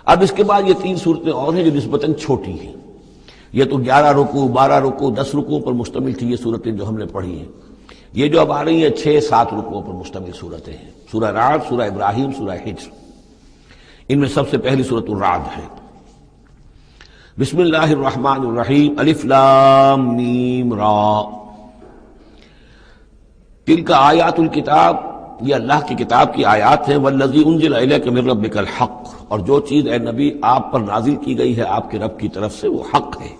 اب اس کے بعد یہ 3 صورتیں اور ہیں جو نسبتاً چھوٹی ہیں. یہ تو 11 رکوع 12 رکوع 10 رکوعوں پر مشتمل تھی یہ صورتیں جو ہم نے پڑھی ہیں. یہ جو اب آ رہی ہیں 6-7 رکوعوں پر مشتمل صورتیں ہیں. سورہ رعد، سورہ ابراہیم، سورہ حجر. ان میں سب سے پہلی سورۃ الرعد ہے. بسم اللہ الرحمن الرحیم. الف لام میم را. تلک آیات الکتاب، یہ اللہ کی کتاب کی آیات ہیں. والذی انزل الیک من ربک الحق، اور جو چیز اے نبی آپ پر نازل کی گئی ہے آپ کے رب کی طرف سے وہ حق ہے.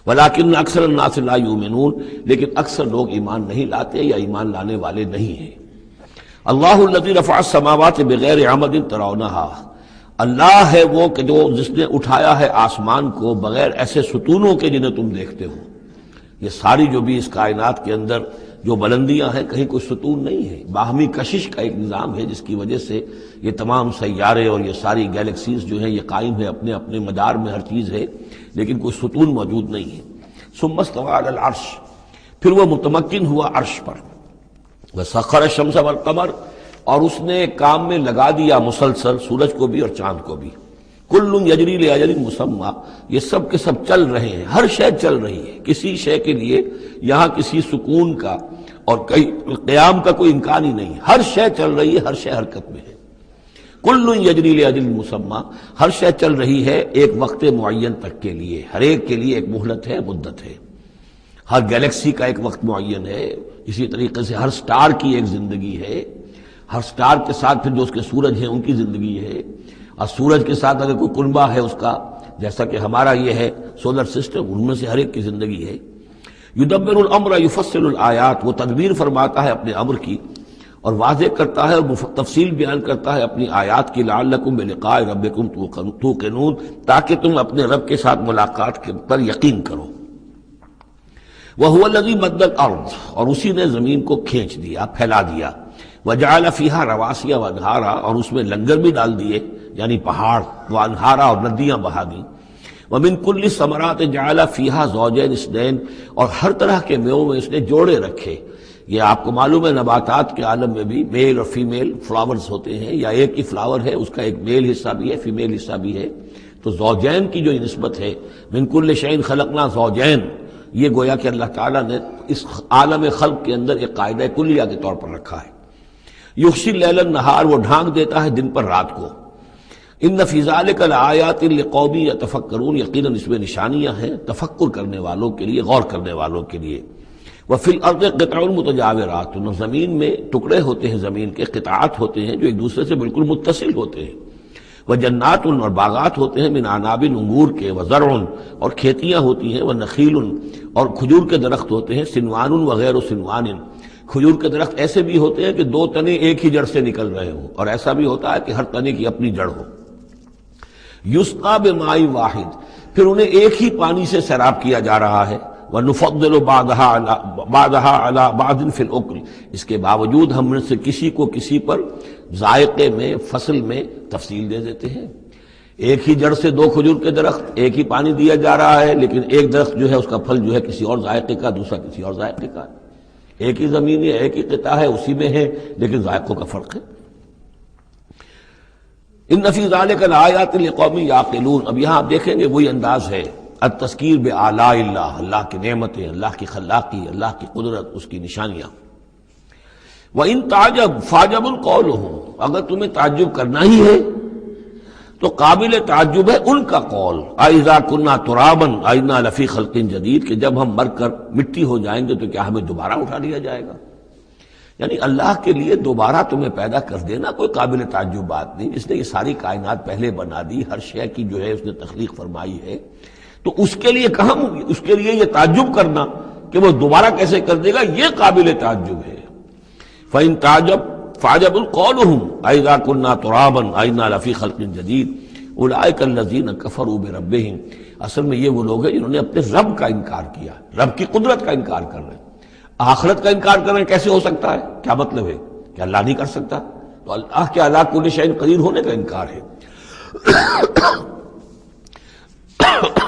ولکن اکثر الناس لا یؤمنون، لیکن اکثر لوگ ایمان نہیں لاتے یا ایمان لانے والے نہیں ہیں. اللہ الذی رفع السماوات بغیر عمد ترونها، اللہ ہے وہ کہ جو جس نے اٹھایا ہے آسمان کو بغیر ایسے ستونوں کے جنہیں تم دیکھتے ہو. یہ ساری جو بھی اس کائنات کے اندر جو بلندیاں ہیں کہیں کوئی ستون نہیں ہے، باہمی کشش کا ایک نظام ہے جس کی وجہ سے یہ تمام سیارے اور یہ ساری گیلیکسیز جو ہیں یہ قائم ہے، اپنے اپنے مدار میں ہر چیز ہے، لیکن کوئی ستون موجود نہیں ہے. ثم استوى على العرش، پھر وہ متمکن ہوا عرش پر. وسخر الشمس والقمر، اور اس نے کام میں لگا دیا مسلسل سورج کو بھی اور چاند کو بھی. کل یجری لاجل مسمى، یہ سب کے سب چل رہے ہیں، ہر شے چل رہی ہے. کسی شے کے لیے یہاں کسی سکون کا اور قیام کا کوئی امکان ہی نہیں. ہر شے چل رہی ہے، ہر شے حرکت میں ہے. کل یجری لاجل مسمى، ہر شے چل رہی ہے ایک وقت معین تک کے لیے. ہر ایک کے لیے ایک مہلت ہے، مدت ہے. ہر گیلیکسی کا ایک وقت معین ہے. اسی طریقے سے ہر سٹار کی ایک زندگی ہے. ہر سٹار کے ساتھ پھر جو اس کے سورج ہیں ان کی زندگی ہے، اور سورج کے ساتھ اگر کوئی کنبہ ہے اس کا، جیسا کہ ہمارا یہ ہے سولر سسٹم، ان میں سے ہر ایک کی زندگی ہے. یدبر الامر یفصل الآیات، وہ تدبیر فرماتا ہے اپنے امر کی اور واضح کرتا ہے اور تفصیل بیان کرتا ہے اپنی آیات کی. لعلکم بلقاء ربکم توقنون، تاکہ تم اپنے رب کے ساتھ ملاقات پر یقین کرو. وَهُوَ الَّذِي مَدَّ الْأَرْضَ، اور اسی نے زمین کو کھینچ دیا، پھیلا دیا. وَجَعَلَ فِيهَا رَوَاسِيَ وَأَنْهَارًا، اور اس میں لنگر بھی ڈال دیے یعنی پہاڑ، وَأَنْهَارًا، اور ندیاں بہا دیں. وَمِن كُلِّ الثَّمَرَاتِ جَعَلَ فِيهَا زَوْجَيْنِ اثْنَيْنِ، اور ہر طرح کے میووں میں اس نے جوڑے رکھے. یہ آپ کو معلوم ہے نباتات کے عالم میں بھی میل اور فیمیل فلاورز ہوتے ہیں، یا ایک ہی فلاور ہے اس کا ایک میل حصہ بھی ہے فیمیل حصہ بھی ہے. تو زوجین کی جو نسبت ہے، مِن كُلِّ شَيْءٍ خَلَقْنَا زَوْجَيْن، یہ گویا کہ اللہ تعالیٰ نے اس عالم خلق کے اندر ایک قاعدہ کلیہ کے طور پر رکھا ہے. یغشی اللیل النہار، وہ ڈھانک دیتا ہے دن پر رات کو. ان فی ذلک لآیات لقوم یتفکرون، یقیناً اس میں نشانیاں ہیں تفکر کرنے والوں کے لیے، غور کرنے والوں کے لیے. وفی الارض قطع متجاورات، زمین میں ٹکڑے ہوتے ہیں، زمین کے قطعات ہوتے ہیں جو ایک دوسرے سے بالکل متصل ہوتے ہیں. وجنات، اور باغات ہوتے ہیں، من اعناب، انگور کے، وزرع، اور کھیتیاں ہوتی ہیں، ونخیل، اور کھجور کے درخت ہوتے ہیں، سنوان وغیر سنوان، کھجور کے درخت ایسے بھی ہوتے ہیں کہ 2 تنے ایک ہی جڑ سے نکل رہے ہوں، اور ایسا بھی ہوتا ہے کہ ہر تنے کی اپنی جڑ ہو. یسقا بماء واحد، پھر انہیں ایک ہی پانی سے سیراب کیا جا رہا ہے. وَنُفَضِّلُ بَعْضَهَا عَلَى بَعْضٍ فِي الْأُكْلِ، اس کے باوجود ہم نے سے کسی کو کسی پر ذائقے میں، فصل میں تفصیل دے دیتے ہیں. ایک ہی جڑ سے 2 کھجور کے درخت، ایک ہی پانی دیا جا رہا ہے، لیکن ایک درخت جو ہے اس کا پھل جو ہے کسی اور ذائقے کا، دوسرا کسی اور ذائقے کا. ایک ہی زمین ہے، ایک ہی قطعہ ہے، اسی میں ہے، لیکن ذائقوں کا فرق ہے. ان فی ذلک لآیات لقوم یعقلون، اب یہاں آپ دیکھیں گے وہی انداز ہے، التذکیر بآلاء اللہ، اللہ کی نعمتیں، اللہ کی خلاقی، اللہ کی قدرت، اس کی نشانیاں. وَإِن تَعْجَبْ فَعْجَبٌ قَوْلُهُمْ، اگر تمہیں تعجب کرنا ہی ہے تو قابل تعجب ہے ان کا قول. اَإِذَا كُنَّا تُرَابًا أَإِنَّا لَفِي خَلْقٍ جَدِيدٍ، کہ جب ہم مر کر مٹی ہو جائیں گے تو کیا ہمیں دوبارہ اٹھا لیا جائے گا. یعنی اللہ کے لیے دوبارہ تمہیں پیدا کر دینا کوئی قابل تعجب بات نہیں. اس نے یہ ساری کائنات پہلے بنا دی، ہر شے کی جو ہے اس نے تخلیق فرمائی ہے، تو اس کے لیے کہاں، اس کے لیے یہ تعجب کرنا کہ وہ دوبارہ کیسے کر دے گا، یہ قابل تعجب ہے. فَإِن تَعْجَبْ فَعْجَبٌ قَوْلُهُمْ أَإِذَا كُنَّا تُرَابًا أَإِنَّا لَفِي خَلْقٍ جَدِيدٍ أُولَٰئِكَ الَّذِينَ كَفَرُوا بِرَبِّهِمْ، اصل میں یہ وہ لوگ ہیں جنہوں نے اپنے رب کا انکار کیا، رب کی قدرت کا انکار کر رہے ہیں. آخرت کا انکار کر رہے ہیں، کیسے ہو سکتا ہے؟ کیا مطلب ہے کہ اللہ نہیں کر سکتا؟ تو اللہ کے علی کل شیء قدیر ہونے کا انکار ہے.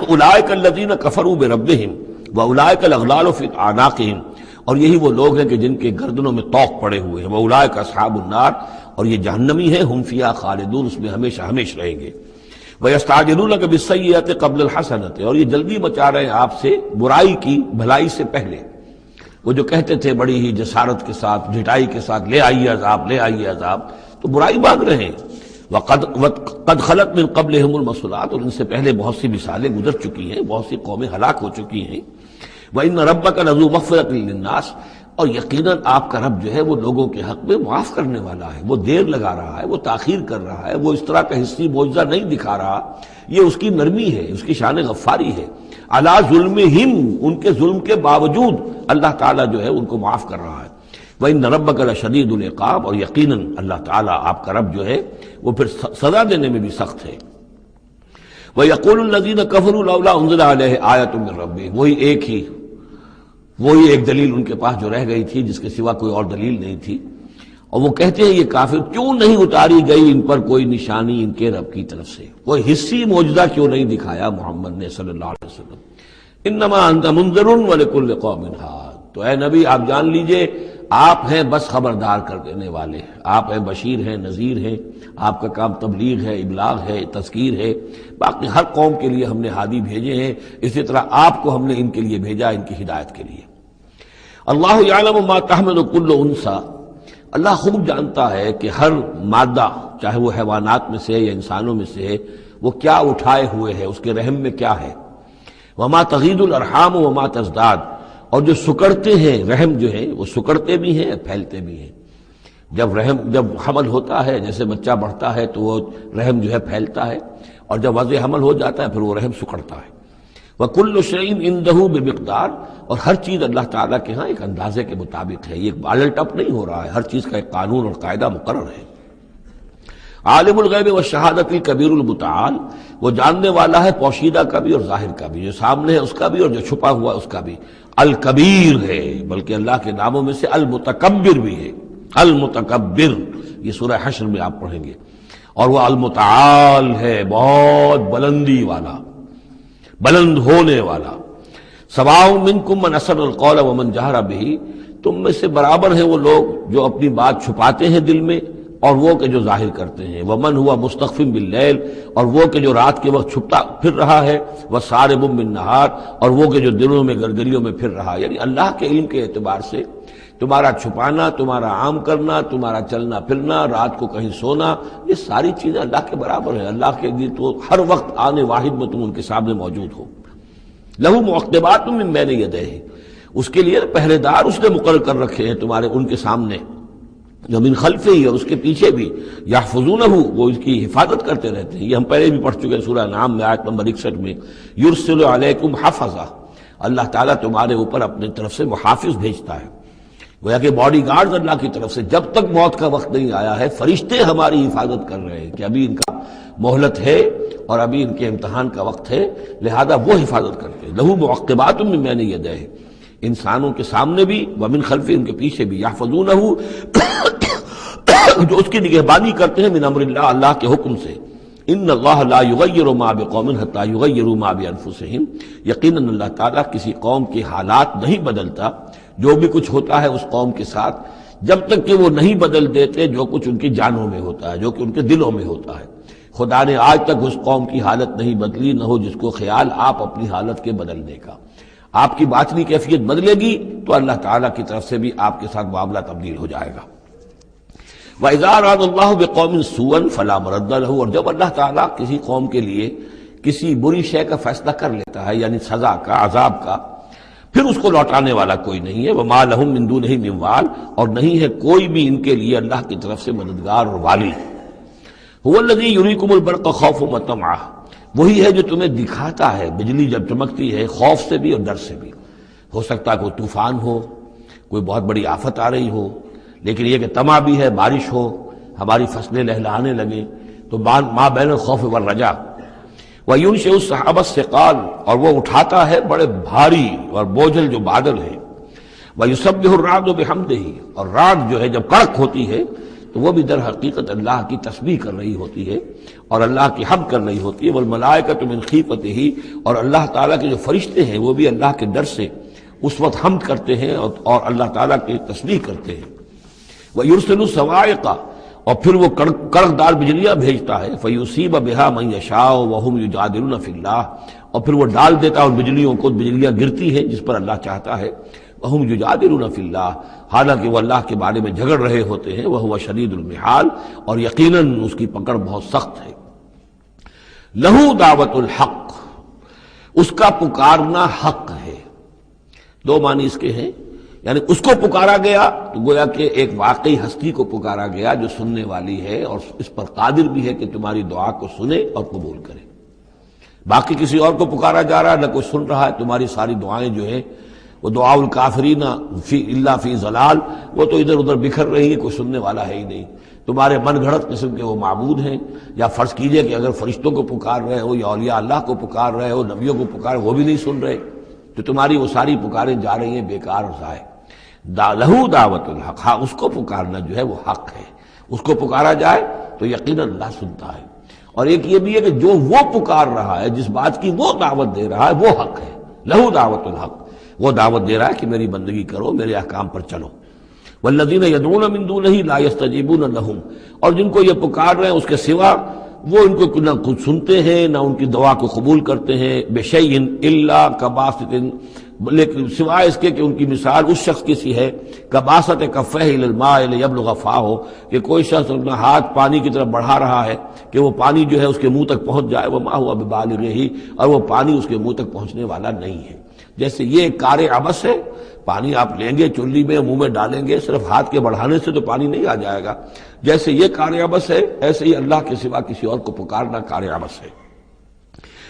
اولئک الذین کفروا بربہم واولئک الاغلال فی اعناقہم، اور یہی وہ لوگ ہیں کہ جن کے گردنوں میں طوق پڑے ہوئے ہیں. واولئک اصحاب النار، اور یہ جہنمی ہیں، ہم فیہا خالدون، اس میں ہمیشہ ہمیشہ رہیں گے. وَيَسْتَعْجِلُونَكَ بِالسَّيِّئَةِ قَبْلَ الْحَسَنَةِ، اور یہ جلدی مچا رہے ہیں آپ سے برائی کی بھلائی سے پہلے۔ وہ جو کہتے تھے بڑی ہی جسارت کے ساتھ، ڈٹائی کے ساتھ، لے آئیے عذاب، لے آئیے عذاب، تو برائی مانگ رہے ہیں۔ وَقَدْ خَلَتْ مِن قَبْلِهِمُ الْمَثُلَاتُ، اور ان سے پہلے بہت سی مثالیں گزر چکی ہیں، بہت سی قومیں ہلاک ہو چکی ہیں۔ وَإِنَّ رَبَّكَ لَذُو مَغْفِرَةٍ لِلنَّاسِ، اور یقیناً آپ کا رب جو ہے وہ لوگوں کے حق میں معاف کرنے والا ہے، وہ دیر لگا رہا ہے، وہ تاخیر کر رہا ہے، وہ اس طرح کا حصی معجزہ نہیں دکھا رہا، یہ اس کی نرمی ہے، اس کی شان غفاری ہے۔ علی ظلمہم، ان کے ظلم کے باوجود اللہ تعالیٰ جو ہے ان کو معاف کر رہا ہے۔ وَإِنَّ رَبَّكَ لَشَدِيدُ الْعِقَابِ، اور یقیناً اللہ تعالیٰ آپ کا رب جو ہے وہ پھر سزا دینے میں بھی سخت ہے۔ وَيَقُولُ الَّذِينَ كَفَرُوا لَوْلَا أُنزِلَ عَلَيْهِ آيَةٌ مِّن رَّبِّهِ، وہی ایک دلیل ان کے پاس جو رہ گئی تھی، جس کے سوا کوئی اور دلیل نہیں تھی، اور وہ کہتے ہیں یہ کافر کیوں نہیں اتاری گئی ان پر کوئی نشانی ان کے رب کی طرف سے، کوئی حصی معجزہ کیوں نہیں دکھایا محمد نے صلی اللہ علیہ وسلم۔ انما انت منذر ولکل قوم ہاد، تو اے نبی آپ جان لیجئے آپ ہیں بس خبردار کر دینے والے، آپ ہیں بشیر ہیں، نذیر ہیں، آپ کا کام تبلیغ ہے، ابلاغ ہے، تذکیر ہے، باقی ہر قوم کے لیے ہم نے ہادی بھیجے ہیں، اسی طرح آپ کو ہم نے ان کے لیے بھیجا، ان کی ہدایت کے لیے۔ اللہ یعلم ما تحمل کل انثی، اللہ خوب جانتا ہے کہ ہر مادہ، چاہے وہ حیوانات میں سے یا انسانوں میں سے ہے، وہ کیا اٹھائے ہوئے ہے، اس کے رحم میں کیا ہے۔ وما تغید الارحام وما تزداد، اور جو سکڑتے ہیں رحم جو ہے وہ سکڑتے بھی ہیں پھیلتے بھی ہیں۔ جب حمل ہوتا ہے، جیسے بچہ بڑھتا ہے تو وہ رحم جو ہے پھیلتا ہے، اور جب وضع حمل ہو جاتا ہے پھر وہ رحم سکڑتا ہے۔ وَكُلُّ شَيْءٍ عِندَهُ بِمِقْدَارٍ، اور ہر چیز اللہ تعالیٰ کے ہاں ایک اندازے کے مطابق ہے، یہ الٹ اپ نہیں ہو رہا ہے، ہر چیز کا ایک قانون اور قاعدہ مقرر ہے۔ عالم الغیب والشہادۃ الکبیر المتعال، وہ جاننے والا ہے پوشیدہ کا بھی اور ظاہر کا بھی، جو سامنے ہے اس کا بھی اور جو چھپا ہوا اس کا بھی۔ الکبیر ہے، بلکہ اللہ کے ناموں میں سے المتکبر بھی ہے، المتکبر، یہ سورہ حشر میں آپ پڑھیں گے۔ اور وہ المتعال ہے، بہت بلندی والا، بلند ہونے والا۔ سواء منکم من اسر القول ومن جہر بہ، تم میں سے برابر ہیں وہ لوگ جو اپنی بات چھپاتے ہیں دل میں اور وہ کہ جو ظاہر کرتے ہیں۔ ومن ہوا مستخف باللیل، اور وہ کہ جو رات کے وقت چھپتا پھر رہا ہے، وسارب بالنہار، اور وہ کہ جو دنوں میں گرگریوں میں پھر رہا ہے۔ یعنی اللہ کے علم کے اعتبار سے تمہارا چھپانا، تمہارا عام کرنا، تمہارا چلنا پھرنا، رات کو کہیں سونا، یہ ساری چیزیں اللہ کے برابر ہیں۔ اللہ کے لیے تو ہر وقت آنے واحد میں تم ان کے سامنے موجود ہو۔ لہو معقبات من بین یدیہ، اس کے لیے پہرے دار اس نے مقرر کر رکھے ہیں تمہارے ان کے سامنے، جو من خلفہ ہی، اور اس کے پیچھے بھی، یحفظونہ، وہ اس کی حفاظت کرتے رہتے ہیں۔ یہ ہم پہلے بھی پڑھ چکے ہیں سورہ انعام میں آیت نمبر 61 میں، یرسل علیکم حفظہ، اللہ تعالیٰ تمہارے اوپر اپنی طرف سے محافظ بھیجتا ہے، گویا کہ باڈی گارڈز اللہ کی طرف سے، جب تک موت کا وقت نہیں آیا ہے فرشتے ہماری حفاظت کر رہے ہیں کہ ابھی ان کا مہلت ہے اور ابھی ان کے امتحان کا وقت ہے، لہذا وہ حفاظت کرتے ہیں۔ لہو معقبات من بین یدیہ، انسانوں کے سامنے بھی، ومن خلفہ، ان کے پیچھے بھی، یحفظونہ، جو اس کی نگہبانی کرتے ہیں، من امر اللہ، اللہ کے حکم سے۔ ان اللہ لا یغیر ما بقوم حتی یغیروا ما بانفسہم، یقیناً اللہ تعالیٰ کسی قوم کے حالات نہیں بدلتا، جو بھی کچھ ہوتا ہے اس قوم کے ساتھ، جب تک کہ وہ نہیں بدل دیتے جو کچھ ان کی جانوں میں ہوتا ہے، جو کہ ان کے دلوں میں ہوتا ہے۔ خدا نے آج تک اس قوم کی حالت نہیں بدلی، نہ ہو جس کو خیال آپ اپنی حالت کے بدلنے کا۔ آپ کی باطنی کیفیت بدلے گی تو اللہ تعالیٰ کی طرف سے بھی آپ کے ساتھ معاملہ تبدیل ہو جائے گا۔ وَإِذَا أَرَادَ اللَّهُ بِقَوْمٍ سُوءًا فَلَا مَرَدَّ لَهُ، اور جب اللہ تعالیٰ کسی قوم کے لیے کسی بری شے کا فیصلہ کر لیتا ہے، یعنی سزا کا، عذاب کا، پھر اس کو لوٹانے والا کوئی نہیں ہے۔ وَمَا لَهُم مِّن دُونِهِ مِن وَالٍ، اور نہیں ہے کوئی بھی ان کے لیے اللہ کی طرف سے مددگار اور والی۔ هُوَ الَّذِي يُرِيكُمُ الْبَرْقَ خَوْفًا وَطَمَعًا، وہی ہے جو تمہیں دکھاتا ہے بجلی جب چمکتی ہے، خوف سے بھی اور ڈر سے بھی۔ ہو سکتا ہے کوئی طوفان ہو، کوئی بہت بڑی آفت آ رہی ہو، لیکن یہ کہ طمع بھی ہے، بارش ہو، ہماری فصلیں لہلانے لگیں، تو ما بین الخوف والرجا۔ وَيُنشِئُ السَّحَابَ الثِّقَالَ، اور وہ اٹھاتا ہے بڑے بھاری اور بوجھل جو بادل ہیں۔ وَيُسَبِّحُ الرَّعْدُ بِحَمْدِهِ، اور راگ جو ہے جب کڑک ہوتی ہے تو وہ بھی در حقیقت اللہ کی تسبیح کر رہی ہوتی ہے اور اللہ کی حمد کر رہی ہوتی ہے۔ وَالْمَلَائِكَةُ مِنْ خِیفَتِهِ، اور اللہ تعالیٰ کے جو فرشتے ہیں وہ بھی اللہ کے ڈر سے اس وقت حمد کرتے ہیں اور اللہ تعالیٰ کی تسبیح کرتے ہیں۔ وَيُرْسِلُ الصَّوَاعِقَ، اور پھر وہ کڑکدار بجلیاں بھیجتا ہے، فیصیب بہا من یشاء وہم یجادلون فی اللہ، اور پھر وہ ڈال دیتا ہے ان بجلیوں کو، بجلیاں گرتی ہیں جس پر اللہ چاہتا ہے، وہم یجادلون فی اللہ، حالانکہ وہ اللہ کے بارے میں جھگڑ رہے ہوتے ہیں، وہو شدید المحال، اور یقیناً اس کی پکڑ بہت سخت ہے۔ لہو دعوت الحق، اس کا پکارنا حق ہے۔ دو معنی اس کے ہیں، یعنی اس کو پکارا گیا تو گویا کہ ایک واقعی ہستی کو پکارا گیا جو سننے والی ہے اور اس پر قادر بھی ہے کہ تمہاری دعا کو سنے اور قبول کرے۔ باقی کسی اور کو پکارا جا رہا ہے، نہ کوئی سن رہا ہے، تمہاری ساری دعائیں جو ہیں وہ دعاء الکافرین فی الا فی ضلال، وہ تو ادھر ادھر بکھر رہی ہے، کوئی سننے والا ہے ہی نہیں۔ تمہارے من گھڑت قسم کے وہ معبود ہیں، یا فرض کیجئے کہ اگر فرشتوں کو پکار رہے ہو یا اولیاء اللہ کو پکار رہے ہو، نبیوں کو پکار، وہ بھی نہیں سن رہے، تو تمہاری وہ ساری پکاریں جا رہی ہیں بیکار اور ضائع۔ لہو دعوت الحق، ہاں اس کو پکارنا جو ہے وہ حق ہے، اس کو پکارا جائے تو یقیناً اللہ سنتا ہے۔ اور ایک یہ بھی ہے کہ جو وہ پکار رہا ہے، جس بات کی وہ دعوت دے رہا ہے، وہ حق ہے۔ لہو دعوت الحق، وہ دعوت دے رہا ہے کہ میری بندگی کرو، میرے احکام پر چلو۔ والذین یدعون من دونہ لا یستجیبون لہم، اور جن کو یہ پکار رہے ہیں اس کے سوا، وہ ان کو نہ خود سنتے ہیں نہ ان کی دعا کو قبول کرتے ہیں۔ بشیء الا کباسط، لیکن سوائے اس کے کہ ان کی مثال اس شخص کی سی ہے کباسط کفہ الی الماء لیبلغ فاہ، کہ کوئی شخص اپنا ہاتھ پانی کی طرف بڑھا رہا ہے کہ وہ پانی جو ہے اس کے منہ تک پہنچ جائے، وما ہوا ببالغہ، اور وہ پانی اس کے منہ تک پہنچنے والا نہیں ہے۔ جیسے یہ کار عبث ہے، پانی آپ لیں گے چلی میں منہ میں ڈالیں گے، صرف ہاتھ کے بڑھانے سے تو پانی نہیں آ جائے گا، جیسے یہ کار عبث ہے ایسے ہی اللہ کے سوا کسی اور کو پکارنا کار عبث ہے۔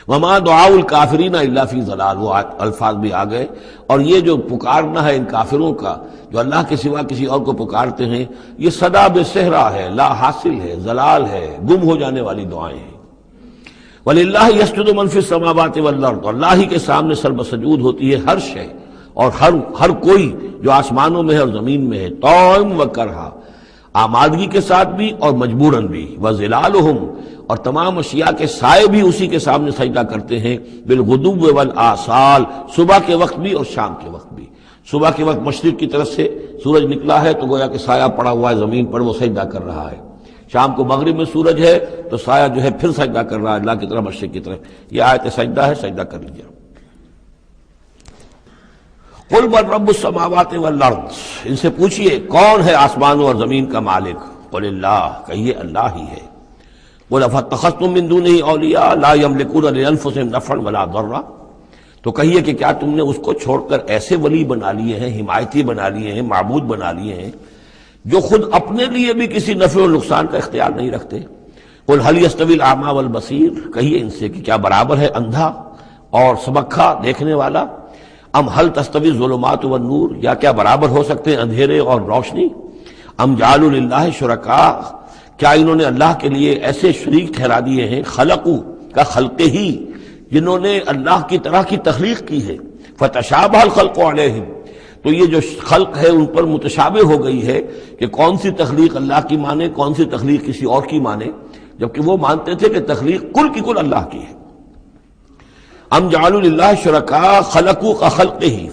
وما دعاء الکافرین الا فی ضلال، وہ الفاظ بھی آ گئے۔ اور یہ جو پکارنا ہے ان کافروں کا جو اللہ کے سوا کسی اور کو پکارتے ہیں، یہ صدا بے صحرا ہے، لا حاصل ہے، ضلال ہے، گم ہو جانے والی دعائیں ہیں۔ وَلِلَّهِ يَسْجُدُ مَن فِي السَّمَاوَاتِ وَالْأَرْضِ، اللہ ہی کے سامنے سر بسجود ہوتی ہے ہر شے اور ہر کوئی جو آسمانوں میں ہے اور زمین میں ہے، طوعاً وکرہا، آمادگی کے ساتھ بھی اور مجبوراً بھی، وَظِلَالُهُمْ، اور تمام اشیاء کے سائے بھی اسی کے سامنے سجدہ کرتے ہیں، بالغدو والآصال، صبح کے وقت بھی اور شام کے وقت بھی۔ صبح کے وقت مشرق کی طرف سے سورج نکلا ہے تو گویا کہ سایہ پڑا ہوا ہے زمین پر، وہ سجدہ کر رہا ہے۔ شام کو مغرب میں سورج ہے تو سایہ جو ہے پھر سجدہ کر رہا ہے اللہ کی طرف، مشرق کی طرف۔ یہ آیت سجدہ ہے، سجدہ کر لیجیے۔ قل من رب السماوات والارض، ان سے پوچھئے کون ہے آسمانوں اور زمین کا مالک؟ قل اللہ، کہیے اللہ ہی ہے۔ قل افاتخذتم من دونہ اولیاء لا یملکون لانفسہم نفعا ولا ضرا، تو کہیے کہ کیا تم نے اس کو چھوڑ کر ایسے ولی بنا لیے ہیں، حمایتی بنا لیے ہیں، معبود بنا لیے ہیں جو خود اپنے لیے بھی کسی نفع و نقصان کا اختیار نہیں رکھتے؟ قل هل یستوی الاعمی والبصیر، کہیے ان سے کہ کیا برابر ہے اندھا اور سبکھا دیکھنے والا؟ ام هل تستوی الظلمات والنور، یا کیا برابر ہو سکتے ہیں اندھیرے اور روشنی؟ ام جعلوا للہ شرکاء، کیا انہوں نے اللہ کے لیے ایسے شریک ٹھہرا دیے ہیں، خلقوا کا خلق ہی، جنہوں نے اللہ کی طرح کی تخلیق کی ہے، فتشابہ الخلق علیہم، تو یہ جو خلق ہے ان پر متشابہ ہو گئی ہے کہ کون سی تخلیق اللہ کی مانے، کون سی تخلیق کسی اور کی مانے، جبکہ وہ مانتے تھے کہ تخلیق کل کی کل اللہ کی ہے۔ ام جعلوا للہ شرکاء خلقوا كخلقہ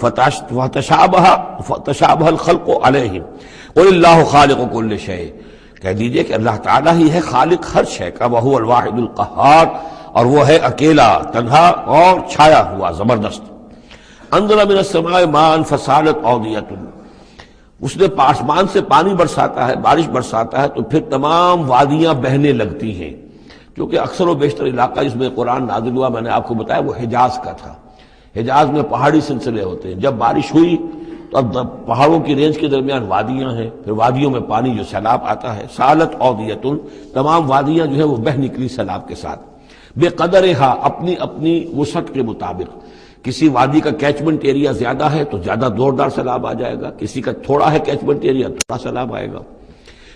فتشابہ الخلق علیہم قل اللہ خالق کل شیء، کہہ دیجئے کہ اللہ تعالیٰ ہی ہے خالق ہر شے کا، وہو الواحد القہار، اور وہ ہے اکیلا، تنہا اور چھایا ہوا زبردست۔ انزل من السماء ماء فسالت اودیۃ، اس نے آسمان سے پانی برساتا ہے، بارش برساتا ہے تو پھر تمام وادیاں بہنے لگتی ہیں، کیونکہ اکثر و بیشتر علاقہ جس میں قرآن نازل ہوا میں نے آپ کو بتایا وہ حجاز کا تھا۔ حجاز میں پہاڑی سلسلے ہوتے ہیں، جب بارش ہوئی تو اب پہاڑوں کی رینج کے درمیان وادیاں ہیں، پھر وادیوں میں پانی جو سیلاب آتا ہے، سالت اودیۃ، تمام وادیاں جو ہے وہ بہ نکلی سیلاب کے ساتھ، بے قدرہا، اپنی اپنی وسعت کے مطابق۔ کسی وادی کا کیچمنٹ ایریا زیادہ ہے تو زیادہ زوردار سیلاب آ جائے گا، کسی کا تھوڑا ہے کیچمنٹ ایریا تھوڑا سیلاب آئے گا۔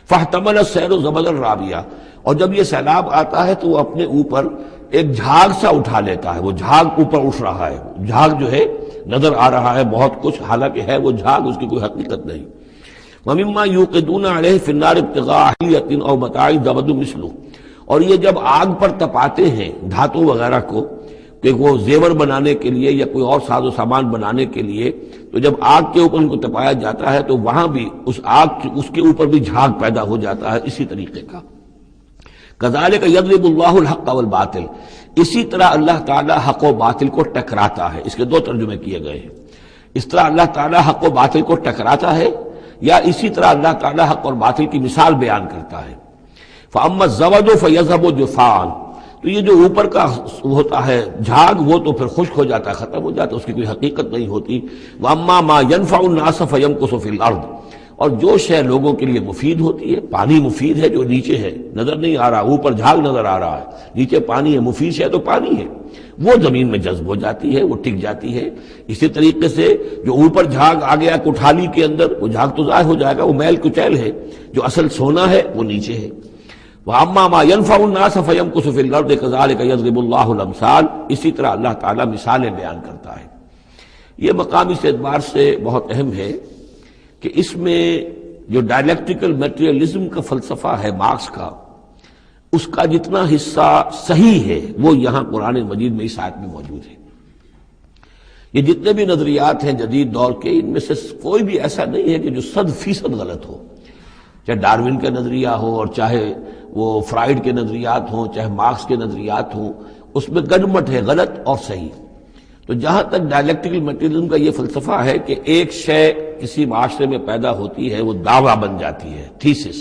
فاحتمل السیل زبدا رابیا، اور جب یہ سیلاب آتا ہے تو وہ اپنے اوپر ایک جھاگ سا اٹھا لیتا ہے، وہ جھاگ اوپر اٹھ رہا ہے، جھاگ جو ہے نظر آ رہا ہے بہت کچھ، حالانکہ ہے وہ جھاگ، اس کی کوئی حقیقت نہیں۔ وَمِمَّا يُوقِدُونَ عَلَيْهِ فِي النَّارِ ابْتِغَاءَ حِلْيَةٍ أَوْ مَتَاعٍ زَبَدٌ مِثْلُهُ، اور یہ جب آگ پر تپاتے ہیں دھاتوں وغیرہ کو، کہ وہ زیور بنانے کے لیے یا کوئی اور ساز و سامان بنانے کے لیے، تو جب آگ کے اوپر ان کو تپایا جاتا ہے تو وہاں بھی اس کے اوپر بھی جھاگ پیدا ہو جاتا ہے اسی طریقے کا۔ کذالک یضرب اللہ الحق والباطل، اسی طرح اللہ تعالیٰ حق و باطل کو ٹکراتا ہے۔ اس کے دو ترجمے کیے گئے ہیں، اس طرح اللہ تعالیٰ حق و باطل کو ٹکراتا ہے، یا اسی طرح اللہ تعالیٰ حق اور باطل کی مثال بیان کرتا ہے۔ فَأَمَّا الزَّبَدُ فَيَذْهَبُ جُفَاءً، تو یہ جو اوپر کا ہوتا ہے جھاگ وہ تو پھر خشک ہو جاتا ہے، ختم ہو جاتا ہے، اس کی کوئی حقیقت نہیں ہوتی۔ وَأَمَّا مَا يَنْفَعُ النَّاسَ فَيَمْكُثُ فِي الْأَرْضِ، اور جو شے لوگوں کے لیے مفید ہوتی ہے، پانی مفید ہے جو نیچے ہے، نظر نہیں آ رہا، اوپر جھاگ نظر آ رہا ہے، نیچے پانی ہے، مفید شے تو پانی ہے، وہ زمین میں جذب ہو جاتی ہے، وہ ٹک جاتی ہے۔ اسی طریقے سے جو اوپر جھاگ آ گیا کٹھالی کے اندر، وہ جھاگ تو ضائع ہو جائے گا، وہ میل کچیل ہے، جو اصل سونا ہے وہ نیچے ہے۔ وَأَمَّا مَا يَنْفَعُ النَّاسَ فَيَمْكُثُ فِي الْأَرْضِ كَذَلِكَ يَضْرِبُ اللَّهُ الْأَمْثَالَ، اسی طرح اللہ تعالیٰ مثالیں بیان کرتا ہے۔ یہ مقام اس اعتبار سے بہت اہم ہے کہ اس میں جو ڈائلیکٹیکل میٹریلزم کا فلسفہ ہے مارکس کا، اس کا جتنا حصہ صحیح ہے وہ یہاں قرآن مجید میں اس آیت میں موجود ہے۔ یہ جتنے بھی نظریات ہیں جدید دور کے، ان میں سے کوئی بھی ایسا نہیں ہے کہ جو 100% غلط ہو، چاہے ڈارون کا نظریہ ہو اور چاہے وہ فرائیڈ کے نظریات ہوں، چاہے مارکس کے نظریات ہوں، اس میں گڈمٹ ہے، غلط اور صحیح۔ تو جہاں تک ڈائلیکٹیکل میٹریلزم کا یہ فلسفہ ہے کہ ایک شے کسی معاشرے میں پیدا ہوتی ہے، وہ دعویٰ بن جاتی ہے، تھیسس،